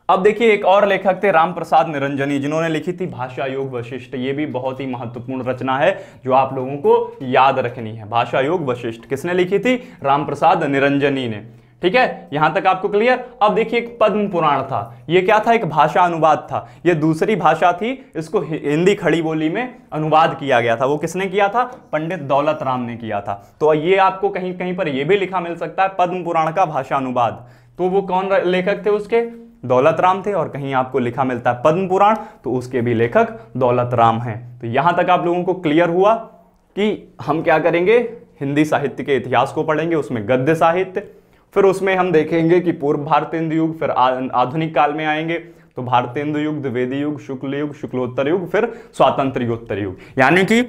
अब देखिए, एक और लेखक थे राम प्रसाद निरंजनी, जिन्होंने लिखी थी भाषा योग वशिष्ठ। ये भी बहुत ही महत्वपूर्ण रचना है जो आप लोगों को याद रखनी है। भाषा योग वशिष्ठ किसने लिखी थी? राम प्रसाद निरंजनी ने। ठीक है, यहां तक आपको क्लियर? अब देखिए, एक पद्म पुराण था। ये क्या था? एक भाषा अनुवाद था। ये दूसरी भाषा थी, इसको हिंदी खड़ी बोली में अनुवाद किया गया था। वो किसने किया था? पंडित दौलत राम ने किया था। तो ये आपको कहीं कहीं पर यह भी लिखा मिल सकता है, पद्म पुराण का भाषा अनुवाद। तो वो कौन लेखक थे उसके? दौलत राम थे। और कहीं आपको लिखा मिलता है पद्म पुराण, तो उसके भी लेखक दौलत राम हैं। तो यहां तक आप लोगों को क्लियर हुआ कि हम क्या करेंगे? हिंदी साहित्य के इतिहास को पढ़ेंगे, उसमें गद्य साहित्य, फिर उसमें हम देखेंगे कि पूर्व भारतेंदु युग, फिर आधुनिक काल में आएंगे तो भारतेंदु युग, द्विवेदी युग, शुक्ल युग, शुक्लोत्तर युग, फिर स्वातंत्र्योत्तर युग। यानी कि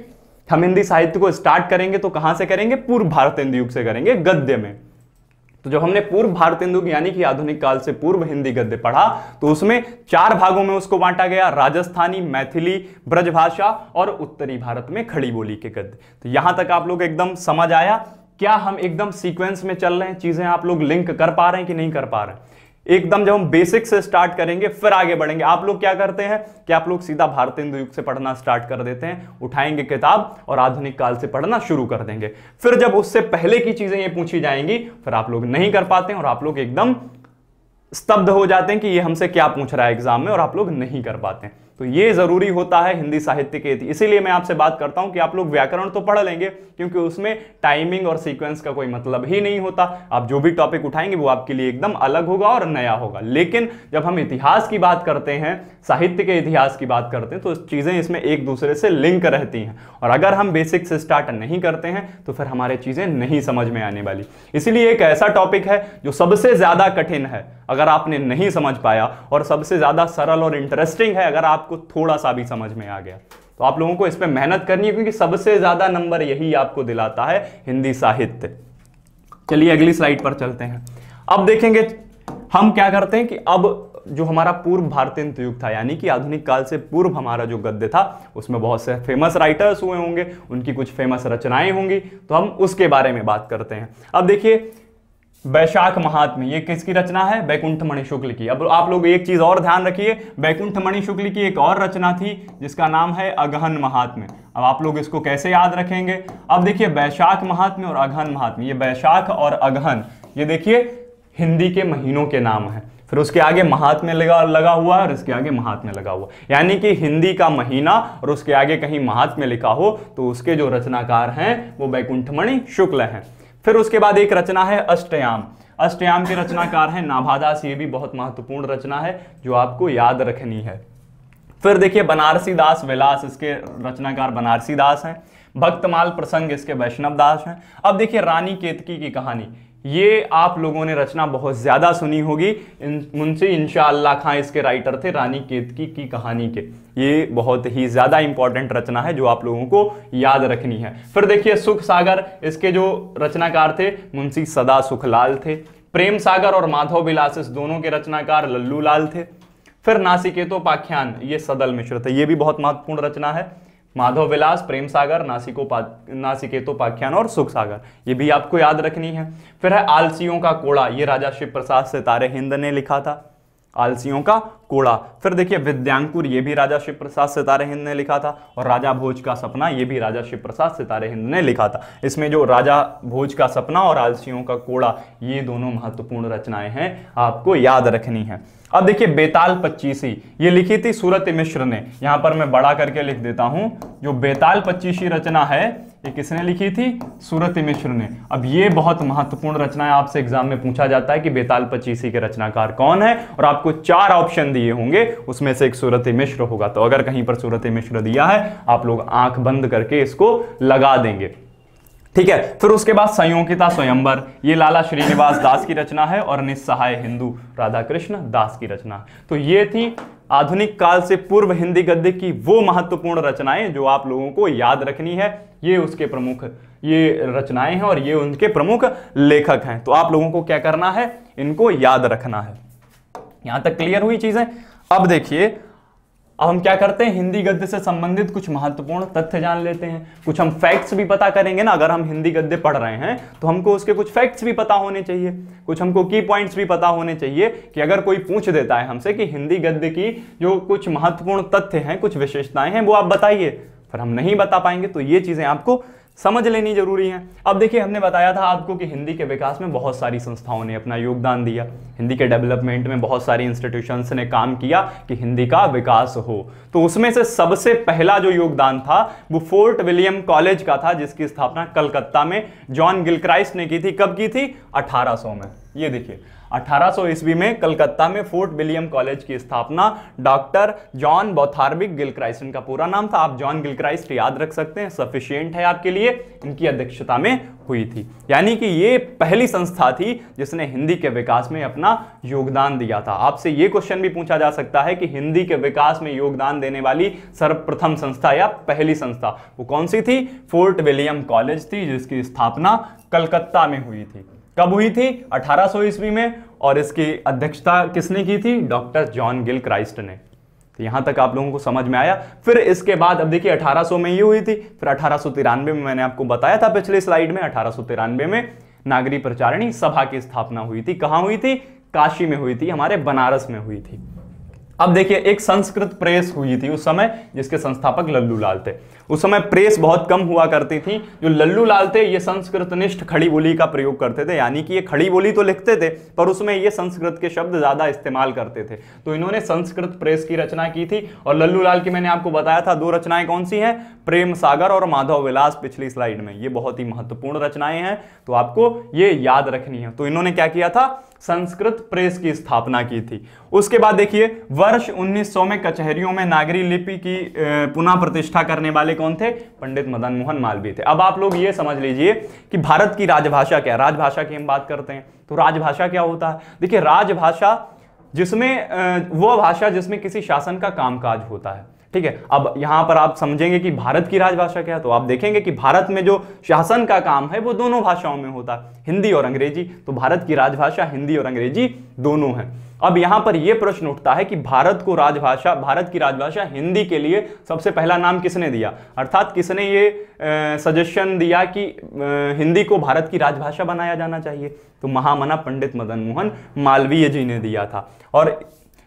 हम हिंदी साहित्य को स्टार्ट करेंगे तो कहां से करेंगे? पूर्व भारतेंदु युग से करेंगे, गद्य में। तो जब हमने पूर्व भारतेंदु यानी कि आधुनिक काल से पूर्व हिंदी गद्य पढ़ा तो उसमें 4 भागों में उसको बांटा गया, राजस्थानी, मैथिली, ब्रजभाषा और उत्तरी भारत में खड़ी बोली के गद्य। तो यहां तक आप लोग एकदम समझ आया? क्या हम एकदम सीक्वेंस में चल रहे हैं? चीजें आप लोग लिंक कर पा रहे हैं कि नहीं कर पा रहे हैं? एकदम जब हम बेसिक से स्टार्ट करेंगे फिर आगे बढ़ेंगे। आप लोग क्या करते हैं कि आप लोग सीधा भारतेंदु युग से पढ़ना स्टार्ट कर देते हैं, उठाएंगे किताब और आधुनिक काल से पढ़ना शुरू कर देंगे। फिर जब उससे पहले की चीजें ये पूछी जाएंगी फिर आप लोग नहीं कर पाते हैं और आप लोग एकदम स्तब्ध हो जाते हैं कि ये हमसे क्या पूछ रहा है एग्जाम में, और आप लोग नहीं कर पाते हैं। तो ये जरूरी होता है हिंदी साहित्य के। इसीलिए मैं आपसे बात करता हूं कि आप लोग व्याकरण तो पढ़ लेंगे, क्योंकि उसमें टाइमिंग और सीक्वेंस का कोई मतलब ही नहीं होता। आप जो भी टॉपिक उठाएंगे वो आपके लिए एकदम अलग होगा और नया होगा। लेकिन जब हम इतिहास की बात करते हैं, साहित्य के इतिहास की बात करते हैं, तो चीजें इसमें एक दूसरे से लिंक रहती हैं। और अगर हम बेसिक से स्टार्ट नहीं करते हैं तो फिर हमारे चीजें नहीं समझ में आने वाली। इसलिए एक ऐसा टॉपिक है जो सबसे ज्यादा कठिन है अगर आपने नहीं समझ पाया, और सबसे ज्यादा सरल और इंटरेस्टिंग है अगर आपको थोड़ा सा भी समझ में आ गया। तो आप लोगों को इस पे मेहनत करनी है, क्योंकि सबसे ज्यादा नंबर यही आपको दिलाता है हिंदी साहित्य। चलिए अगली स्लाइड पर चलते हैं। अब देखेंगे हम क्या करते हैं कि अब जो हमारा पूर्व भारतेंदु युग था, यानी कि आधुनिक काल से पूर्व हमारा जो गद्य था, उसमें बहुत से फेमस राइटर्स हुए होंगे, उनकी कुछ फेमस रचनाएं होंगी, तो हम उसके बारे में बात करते हैं। अब देखिए, वैशाख महात्म्य, ये किसकी रचना है? बैकुंठमणि शुक्ल की। अब आप लोग एक चीज और ध्यान रखिए, बैकुंठमणि शुक्ल की एक और रचना थी जिसका नाम है अगहन महात्म्य। अब आप लोग इसको कैसे याद रखेंगे? अब देखिए, वैशाख महात्म्य और अगहन महात्म्य, ये वैशाख और अगहन, ये देखिए हिंदी के महीनों के नाम है। फिर उसके आगे महात्म्य लगा हुआ है और इसके आगे महात्म्य लगा हुआ, यानी कि हिंदी का महीना और उसके आगे कहीं महात्म्य लिखा हो तो उसके जो रचनाकार हैं वो बैकुंठमणि शुक्ल हैं। फिर उसके बाद एक रचना है अष्टयाम। अष्टयाम के रचनाकार हैं नाभादास। ये भी बहुत महत्वपूर्ण रचना है जो आपको याद रखनी है। फिर देखिए, बनारसी दास विलास, इसके रचनाकार बनारसी दास हैं। भक्तमाल प्रसंग, इसके वैष्णव दास हैं। अब देखिए, रानी केतकी की कहानी, ये आप लोगों ने रचना बहुत ज्यादा सुनी होगी। मुंशी इंशाअल्लाह खां इसके राइटर थे, रानी केतकी की कहानी के। ये बहुत ही ज्यादा इंपॉर्टेंट रचना है जो आप लोगों को याद रखनी है। फिर देखिए, सुख सागर, इसके जो रचनाकार थे मुंशी सदा सुखलाल थे। प्रेम सागर और माधव विलास, इस दोनों के रचनाकार लल्लू लाल थे। फिर नासिकेतोपाख्यान, ये सदल मिश्र थे। ये भी बहुत महत्वपूर्ण रचना है। माधव विलास, प्रेम सागर, नासिकेतोपाख्यान और सुख सागर, ये भी आपको याद रखनी है। फिर है आलसियों का कोड़ा, ये राजा शिव प्रसाद सितारे हिंद ने लिखा था, आलसियों का कोड़ा। फिर देखिए, विद्यांकुर, ये भी राजा शिव प्रसाद सितारे हिंद ने लिखा था। और राजा भोज का सपना, ये भी राजा शिव प्रसाद सितारे हिंद ने लिखा था। इसमें जो राजा भोज का सपना और आलसियों का कोड़ा, ये दोनों महत्वपूर्ण रचनाएं हैं, आपको याद रखनी है। अब देखिए, बेताल पच्चीसी, ये लिखी थी सूरत मिश्र ने। यहां पर मैं बड़ा करके लिख देता हूं, जो बेताल पच्चीसी रचना है ये किसने लिखी थी? सुरति मिश्र ने। अब ये बहुत महत्वपूर्ण रचना है, आपसे एग्जाम में पूछा जाता है कि बेताल पचीसी के रचनाकार कौन है, और आपको 4 ऑप्शन दिए होंगे, उसमें से एक सुरति मिश्र होगा। तो अगर कहीं पर सुरति मिश्र दिया है, आप लोग आंख बंद करके इसको लगा देंगे, ठीक है। फिर उसके बाद संयोगिता स्वयंवर, ये लाला श्रीनिवास दास की रचना है और निस्सहाय हिंदू राधाकृष्ण दास की रचना। तो ये थी आधुनिक काल से पूर्व हिंदी गद्य की वो महत्वपूर्ण रचनाएं जो आप लोगों को याद रखनी है। ये उसके प्रमुख ये रचनाएं हैं और ये उनके प्रमुख लेखक हैं। तो आप लोगों को क्या करना है? इनको याद रखना है। यहां तक क्लियर हुई चीजें? अब देखिए, अब हम क्या करते हैं, हिंदी गद्य से संबंधित कुछ महत्वपूर्ण तथ्य जान लेते हैं। कुछ हम फैक्ट्स भी पता करेंगे ना, अगर हम हिंदी गद्य पढ़ रहे हैं तो हमको उसके कुछ फैक्ट्स भी पता होने चाहिए, कुछ हमको की पॉइंट्स भी पता होने चाहिए कि अगर कोई पूछ देता है हमसे कि हिंदी गद्य की जो कुछ महत्वपूर्ण तथ्य हैं, कुछ विशेषताएं हैं, वो आप बताइए, फिर हम नहीं बता पाएंगे। तो ये चीजें आपको समझ लेनी जरूरी है। अब देखिए, हमने बताया था आपको कि हिंदी के विकास में बहुत सारी संस्थाओं ने अपना योगदान दिया, हिंदी के डेवलपमेंट में बहुत सारी इंस्टीट्यूशंस ने काम किया कि हिंदी का विकास हो। तो उसमें से सबसे पहला जो योगदान था वो फोर्ट विलियम कॉलेज का था, जिसकी स्थापना कलकत्ता में जॉन गिलक्राइस्ट ने की थी। कब की थी? 1800 में। ये देखिए, 1800 ईस्वी में कलकत्ता में फोर्ट विलियम कॉलेज की स्थापना डॉक्टर जॉन बॉथार्विक गिलक्राइस्ट, इनका पूरा नाम था, आप जॉन गिलक्राइस्ट याद रख सकते हैं, सफिशिएंट है आपके लिए, इनकी अध्यक्षता में हुई थी। यानी कि ये पहली संस्था थी जिसने हिंदी के विकास में अपना योगदान दिया था। आपसे ये क्वेश्चन भी पूछा जा सकता है कि हिंदी के विकास में योगदान देने वाली सर्वप्रथम संस्था या पहली संस्था वो कौन सी थी? फोर्ट विलियम कॉलेज थी, जिसकी स्थापना कलकत्ता में हुई थी। कब हुई थी? 1800 ईस्वी में, और इसकी अध्यक्षता किसने की थी? डॉक्टर जॉन गिलक्राइस्ट ने। तो यहां तक आप लोगों को समझ में आया। फिर इसके बाद अब देखिए 1800 में ये हुई थी, फिर 1893 में मैंने आपको बताया था पिछले स्लाइड में, 1893 में नागरी प्रचारिणी सभा की स्थापना हुई थी। कहां हुई थी? काशी में हुई थी, हमारे बनारस में हुई थी। अब देखिए, एक संस्कृत प्रेस हुई थी उस समय, जिसके संस्थापक लल्लू लाल थे। उस समय प्रेस बहुत कम हुआ करती थी। जो लल्लू लाल थे ये संस्कृतनिष्ठ खड़ी बोली का प्रयोग करते थे, यानी कि ये खड़ी बोली तो लिखते थे पर उसमें ये संस्कृत के शब्द ज्यादा इस्तेमाल करते थे। तो इन्होंने संस्कृत प्रेस की रचना की थी। और लल्लू लाल की मैंने आपको बताया था 2 रचनाएं कौन सी हैं? प्रेम सागर और माधव विलास, पिछली स्लाइड में। ये बहुत ही महत्वपूर्ण रचनाएं हैं, तो आपको ये याद रखनी है। तो इन्होंने क्या किया था? संस्कृत प्रेस की स्थापना की थी। उसके बाद देखिए, वर्ष 1900 में कचहरियों में नागरी लिपि की पुनः प्रतिष्ठा करने वाले कौन थे? पंडित मदन मोहन मालवीय थे। अब आप लोग ये समझ लीजिए कि भारत की राजभाषा क्या है। राजभाषा की हम बात करते हैं तो राजभाषा क्या होता है? देखिए, राजभाषा जिसमें वो भाषा जिसमें किसी शासन का कामकाज होता है, ठीक है। अब यहां पर आप समझेंगे कि भारत की राजभाषा क्या है, तो आप देखेंगे कि भारत में जो शासन का काम है वो दोनों भाषाओं में होता है, हिंदी और अंग्रेजी। तो भारत की राजभाषा हिंदी और अंग्रेजी दोनों है। अब यहां पर यह प्रश्न उठता है कि भारत की राजभाषा हिंदी के लिए सबसे पहला नाम किसने दिया, अर्थात किसने ये सजेशन दिया कि हिंदी को भारत की राजभाषा बनाया जाना चाहिए? तो महामना पंडित मदन मोहन मालवीय जी ने दिया था। और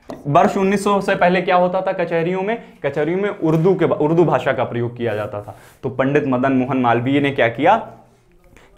वर्ष 1900 से पहले क्या होता था? कचहरियों में उर्दू भाषा का प्रयोग किया जाता था। तो पंडित मदन मोहन मालवीय ने क्या किया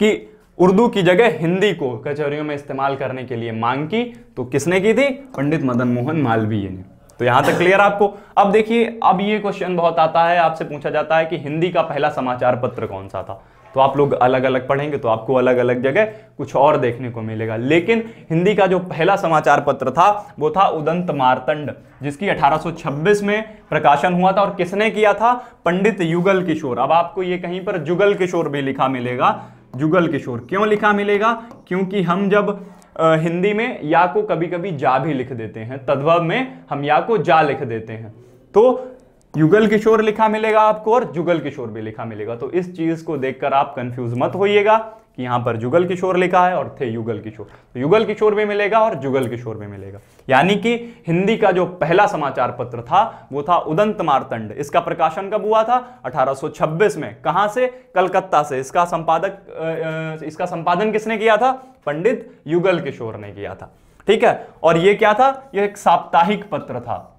कि उर्दू की जगह हिंदी को कचहरियों में इस्तेमाल करने के लिए मांग की। तो किसने की थी? पंडित मदन मोहन मालवीय ने। तो यहां तक क्लियर आपको? अब देखिए, अब ये क्वेश्चन बहुत आता है, आपसे पूछा जाता है कि हिंदी का पहला समाचार पत्र कौन सा था? तो आप लोग अलग अलग पढ़ेंगे तो आपको अलग अलग जगह कुछ और देखने को मिलेगा, लेकिन हिंदी का जो पहला समाचार पत्र था वो था उदंत मार्तंड, जिसकी 1826 में प्रकाशन हुआ था। और किसने किया था? पंडित युगल किशोर। अब आपको ये कहीं पर जुगल किशोर भी लिखा मिलेगा। जुगल किशोर क्यों लिखा मिलेगा? क्योंकि हम जब हिंदी में या को कभी कभी जा भी लिख देते हैं, तद्भव में हम या को जा लिख देते हैं, तो युगल किशोर लिखा मिलेगा आपको और जुगल किशोर भी लिखा मिलेगा। तो इस चीज को देखकर आप कंफ्यूज मत होइएगा कि यहां पर जुगल किशोर लिखा है और थे युगल किशोर। तो युगल किशोर भी मिलेगा और जुगल किशोर भी मिलेगा। यानी कि हिंदी का जो पहला समाचार पत्र था वो था उदंत मार्तंड। इसका प्रकाशन कब हुआ था? 1826 में। कहां से? कलकत्ता से। इसका संपादन किसने किया था? पंडित युगल किशोर ने किया था, ठीक है। और ये क्या था? यह एक साप्ताहिक पत्र था।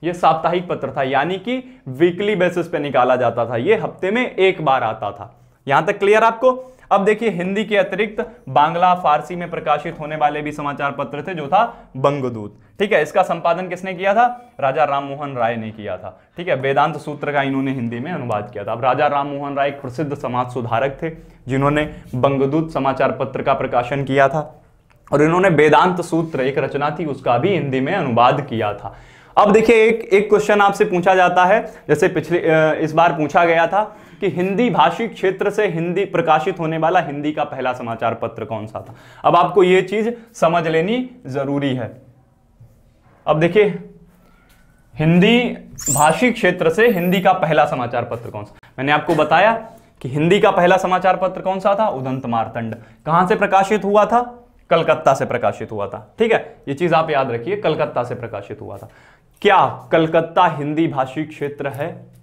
ये साप्ताहिक पत्र था, यानी कि वीकली बेसिस पे निकाला जाता था। ये हफ्ते में एक बार आता था। यहां तक क्लियर आपको? अब देखिए हिंदी के अतिरिक्त बांग्ला फारसी में प्रकाशित होने वाले भी समाचार पत्र थे, जो था बंगदूत। ठीक है, इसका संपादन किसने किया था? राजा राममोहन राय ने किया था। ठीक है, वेदांत सूत्र का इन्होंने हिंदी में अनुवाद किया था। अब राजा राममोहन राय एक प्रसिद्ध समाज सुधारक थे, जिन्होंने बंगदूत समाचार पत्र का प्रकाशन किया था, और इन्होंने वेदांत सूत्र एक रचना थी, उसका भी हिंदी में अनुवाद किया था। अब देखिए एक क्वेश्चन आपसे पूछा जाता है, जैसे इस बार पूछा गया था कि हिंदी भाषी क्षेत्र से हिंदी प्रकाशित होने वाला हिंदी का पहला समाचार पत्र कौन सा था। अब आपको यह चीज समझ लेनी जरूरी है। अब देखिए हिंदी भाषी क्षेत्र से हिंदी का पहला समाचार पत्र कौन सा, मैंने आपको बताया कि हिंदी का पहला समाचार पत्र कौन सा था? उदंत मार्तंड। कहां से प्रकाशित हुआ था? कलकत्ता से प्रकाशित हुआ था। ठीक है, ये चीज आप याद रखिए, कलकत्ता से प्रकाशित हुआ था। क्या कलकत्ता हिंदी भाषी क्षेत्र है?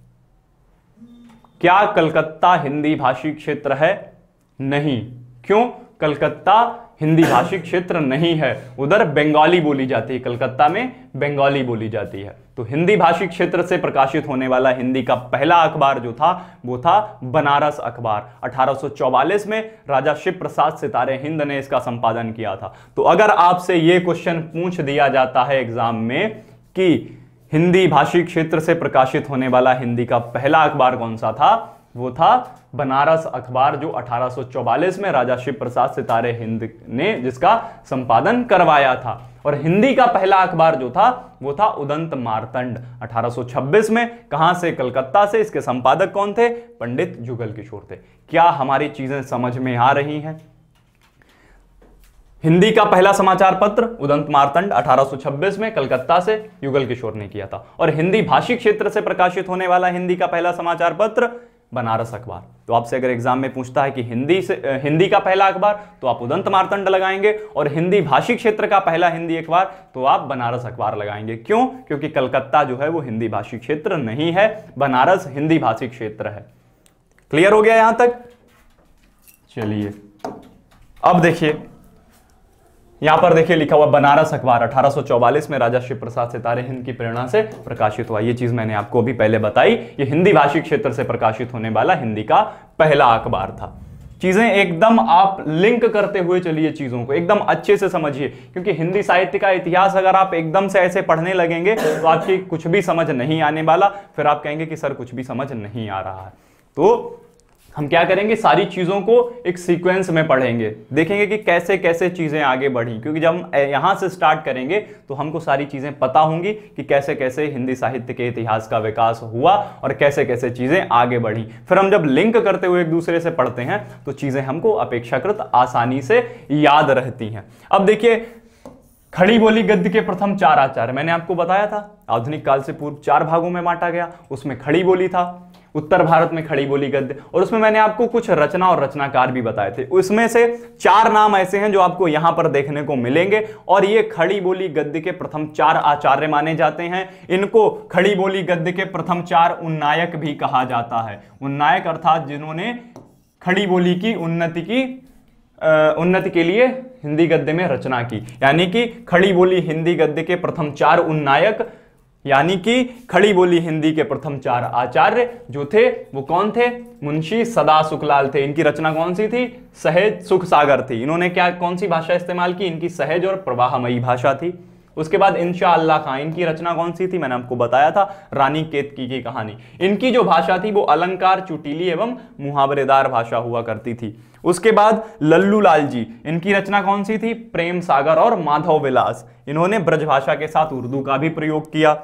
क्या कलकत्ता हिंदी भाषी क्षेत्र है? नहीं। क्यों? कलकत्ता हिंदी भाषी क्षेत्र नहीं है, उधर बंगाली बोली जाती है, कलकत्ता में बंगाली बोली जाती है। तो हिंदी भाषी क्षेत्र से प्रकाशित होने वाला हिंदी का पहला अखबार जो था वो था बनारस अखबार। 1844 में राजा शिव प्रसाद सितारे हिंद ने इसका संपादन किया था। तो अगर आपसे यह क्वेश्चन पूछ दिया जाता है एग्जाम में कि हिंदी भाषी क्षेत्र से प्रकाशित होने वाला हिंदी का पहला अखबार कौन सा था, वो था बनारस अखबार, जो 1844 में राजा शिव प्रसाद सितारे हिंद ने जिसका संपादन करवाया था। और हिंदी का पहला अखबार जो था वो था उदंत मार्तंड, 1826 में। कहां से? कलकत्ता से। इसके संपादक कौन थे? पंडित जुगल किशोर थे। क्या हमारी चीजें समझ में आ रही हैं? हिंदी का पहला समाचार पत्र उदंत मार्तंड 1826 में कलकत्ता से युगल किशोर ने किया था। और हिंदी भाषी क्षेत्र से प्रकाशित होने वाला हिंदी का पहला समाचार पत्र बनारस अखबार। तो आपसे अगर एग्जाम में पूछता है कि हिंदी का पहला अखबार, तो आप उदंत मार्तंड लगाएंगे, और हिंदी भाषी क्षेत्र का पहला हिंदी अखबार तो आप बनारस अखबार लगाएंगे। क्यों? क्योंकि कलकत्ता जो है वो हिंदी भाषी क्षेत्र नहीं है, बनारस हिंदी भाषी क्षेत्र है। क्लियर हो गया यहां तक? चलिए अब देखिए यहां पर देखिए लिखा हुआ बनारस अखबार 1844 में राजा शिव प्रसाद सितारे हिंद की प्रेरणा से प्रकाशित हुआ। ये चीज मैंने आपको अभी पहले बताई। ये हिंदी भाषी क्षेत्र से प्रकाशित होने वाला हिंदी का पहला अखबार था। चीजें एकदम आप लिंक करते हुए चलिए, चीजों को एकदम अच्छे से समझिए, क्योंकि हिंदी साहित्य का इतिहास अगर आप एकदम से ऐसे पढ़ने लगेंगे तो आपकी कुछ भी समझ नहीं आने वाला। फिर आप कहेंगे कि सर कुछ भी समझ नहीं आ रहा है। तो हम क्या करेंगे, सारी चीजों को एक सीक्वेंस में पढ़ेंगे, देखेंगे कि कैसे कैसे चीजें आगे बढ़ी, क्योंकि जब हम यहां से स्टार्ट करेंगे तो हमको सारी चीजें पता होंगी कि कैसे कैसे हिंदी साहित्य के इतिहास का विकास हुआ और कैसे कैसे चीजें आगे बढ़ी। फिर हम जब लिंक करते हुए एक दूसरे से पढ़ते हैं तो चीजें हमको अपेक्षाकृत आसानी से याद रहती हैं। अब देखिए खड़ी बोली गद्य के प्रथम 4 आचार्य मैंने आपको बताया था, आधुनिक काल से पूर्व 4 भागों में बांटा गया। उसमें खड़ी बोली था, उत्तर भारत में खड़ी बोली गद्य, और उसमें मैंने आपको कुछ रचना और रचनाकार भी बताए थे। उसमें से 4 नाम ऐसे हैं जो आपको यहां पर देखने को मिलेंगे, और ये खड़ी बोली गद्य के प्रथम 4 आचार्य माने जाते हैं। इनको खड़ी बोली गद्य के प्रथम 4 उन्नायक भी कहा जाता है। उन्नायक अर्थात जिन्होंने खड़ी बोली की उन्नति के लिए हिंदी गद्य में रचना की, यानी कि खड़ी बोली हिंदी गद्य के प्रथम 4 उन्नायक, यानी कि खड़ी बोली हिंदी के प्रथम 4 आचार्य जो थे वो कौन थे? मुंशी सदा सुखलाल थे। इनकी रचना कौन सी थी? सहज सुख सागर थी। इन्होंने कौन सी भाषा इस्तेमाल की? इनकी सहज और प्रवाहमयी भाषा थी। उसके बाद इंशाअल्लाह खां, इनकी रचना कौन सी थी? मैंने आपको बताया था, रानी केतकी की कहानी। इनकी जो भाषा थी वो अलंकार, चुटीली एवं मुहावरेदार भाषा हुआ करती थी। उसके बाद लल्लू लाल जी, इनकी रचना कौन सी थी? प्रेम सागर और माधव विलास। इन्होंने ब्रजभाषा के साथ उर्दू का भी प्रयोग किया।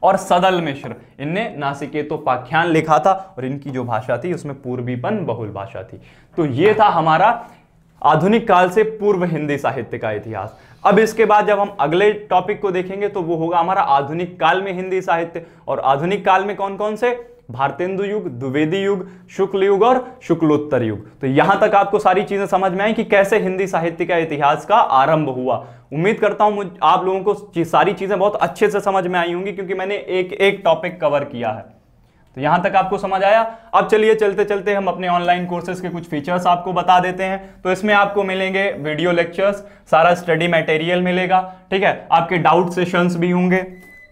और सदल मिश्र, इनने नासिकेतोपाख्यान लिखा था, और इनकी जो भाषा थी उसमें पूर्वीपन बहुल भाषा थी। तो ये था हमारा आधुनिक काल से पूर्व हिंदी साहित्य का इतिहास। अब इसके बाद जब हम अगले टॉपिक को देखेंगे तो वो होगा हमारा आधुनिक काल में हिंदी साहित्य। और आधुनिक काल में कौन कौन से? भारतेंदु युग, द्विवेदी युग, शुक्ल युग और शुक्लोत्तर युग। तो यहां तक आपको सारी चीजें समझ में आई कि कैसे हिंदी साहित्य का इतिहास का आरंभ हुआ। उम्मीद करता हूं आप लोगों को सारी चीजें बहुत अच्छे से समझ में आई होंगी, क्योंकि मैंने एक एक टॉपिक कवर किया है। तो यहां तक आपको समझ आया। अब चलिए चलते चलते हम अपने ऑनलाइन कोर्सेज के कुछ फीचर्स आपको बता देते हैं। तो इसमें आपको मिलेंगे वीडियो लेक्चर्स, सारा स्टडी मटेरियल मिलेगा, ठीक है। आपके डाउट सेशंस भी होंगे,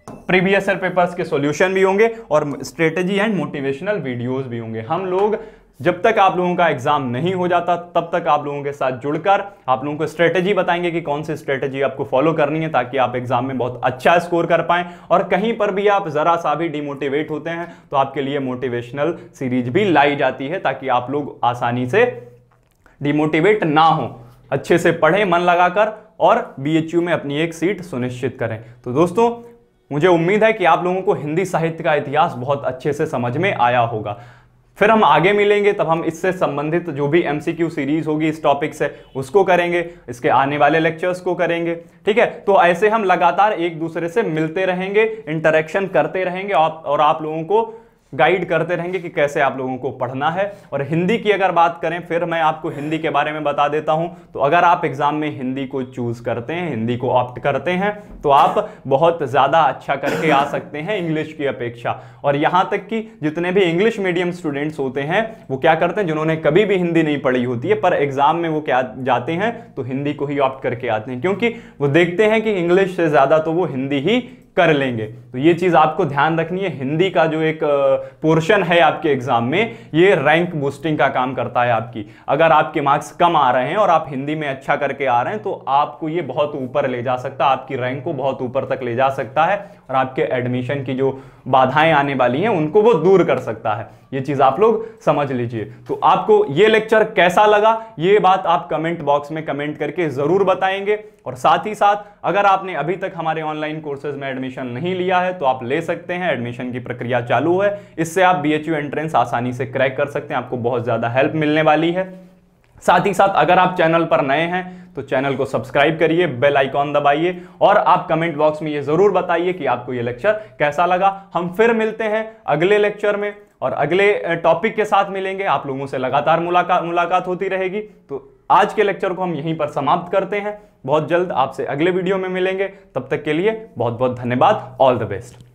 प्रीवियस ईयर पेपर्स के सॉल्यूशन भी होंगे, और स्ट्रेटेजी एंड मोटिवेशनल वीडियोस भी होंगे। हम लोग जब तक आप लोगों का एग्जाम नहीं हो जाता तब तक आप लोगों के साथ जुड़कर आप लोगों को स्ट्रेटेजी बताएंगे कि कौन सी स्ट्रेटेजी आपको फॉलो करनी है ताकि आप एग्जाम में बहुत अच्छा स्कोर कर पाएं। और कहीं पर भी आप जरा सा भी डिमोटिवेट होते हैं तो आपके लिए मोटिवेशनल सीरीज भी लाई जाती है ताकि आप लोग आसानी से डिमोटिवेट ना हो, अच्छे से पढ़ें मन लगाकर और BHU में अपनी एक सीट सुनिश्चित करें। तो दोस्तों, मुझे उम्मीद है कि आप लोगों को हिंदी साहित्य का इतिहास बहुत अच्छे से समझ में आया होगा। फिर हम आगे मिलेंगे, तब हम इससे संबंधित जो भी MCQ सीरीज होगी इस टॉपिक से उसको करेंगे, इसके आने वाले लेक्चर्स को करेंगे। ठीक है, तो ऐसे हम लगातार एक दूसरे से मिलते रहेंगे, इंटरेक्शन करते रहेंगे और आप लोगों को गाइड करते रहेंगे कि कैसे आप लोगों को पढ़ना है। और हिंदी की अगर बात करें, फिर मैं आपको हिंदी के बारे में बता देता हूं। तो अगर आप एग्जाम में हिंदी को चूज करते हैं, हिंदी को ऑप्ट करते हैं, तो आप बहुत ज्यादा अच्छा करके आ सकते हैं इंग्लिश की अपेक्षा। और यहां तक कि जितने भी इंग्लिश मीडियम स्टूडेंट्स होते हैं वो क्या करते हैं, जिन्होंने कभी भी हिंदी नहीं पढ़ी होती है पर एग्जाम में वो क्या जाते हैं तो हिंदी को ही ऑप्ट करके आते हैं, क्योंकि वो देखते हैं कि इंग्लिश से ज्यादा तो वो हिंदी ही कर लेंगे। तो ये चीज आपको ध्यान रखनी है। हिंदी का जो एक पोर्शन है आपके एग्जाम में, ये रैंक बूस्टिंग का काम करता है आपकी। अगर आपके मार्क्स कम आ रहे हैं और आप हिंदी में अच्छा करके आ रहे हैं तो आपको ये बहुत ऊपर ले जा सकता है, आपकी रैंक को बहुत ऊपर तक ले जा सकता है और आपके एडमिशन की जो बाधाएं आने वाली हैं उनको वो दूर कर सकता है। ये चीज आप लोग समझ लीजिए। तो आपको ये लेक्चर कैसा लगा ये बात आप कमेंट बॉक्स में कमेंट करके जरूर बताएंगे। और साथ ही साथ अगर आपने अभी तक हमारे ऑनलाइन कोर्सेज में एडमिशन नहीं लिया है तो आप ले सकते हैं, एडमिशन की प्रक्रिया चालू है। इससे आप BHU एंट्रेंस आसानी से क्रैक कर सकते हैं, आपको बहुत ज्यादा हेल्प मिलने वाली है। साथ ही साथ अगर आप चैनल पर नए हैं तो चैनल को सब्सक्राइब करिए, बेल आइकॉन दबाइए और आप कमेंट बॉक्स में ये जरूर बताइए कि आपको ये लेक्चर कैसा लगा। हम फिर मिलते हैं अगले लेक्चर में और अगले टॉपिक के साथ मिलेंगे। आप लोगों से लगातार मुलाकात होती रहेगी। तो आज के लेक्चर को हम यहीं पर समाप्त करते हैं। बहुत जल्द आपसे अगले वीडियो में मिलेंगे, तब तक के लिए बहुत बहुत धन्यवाद। All the best.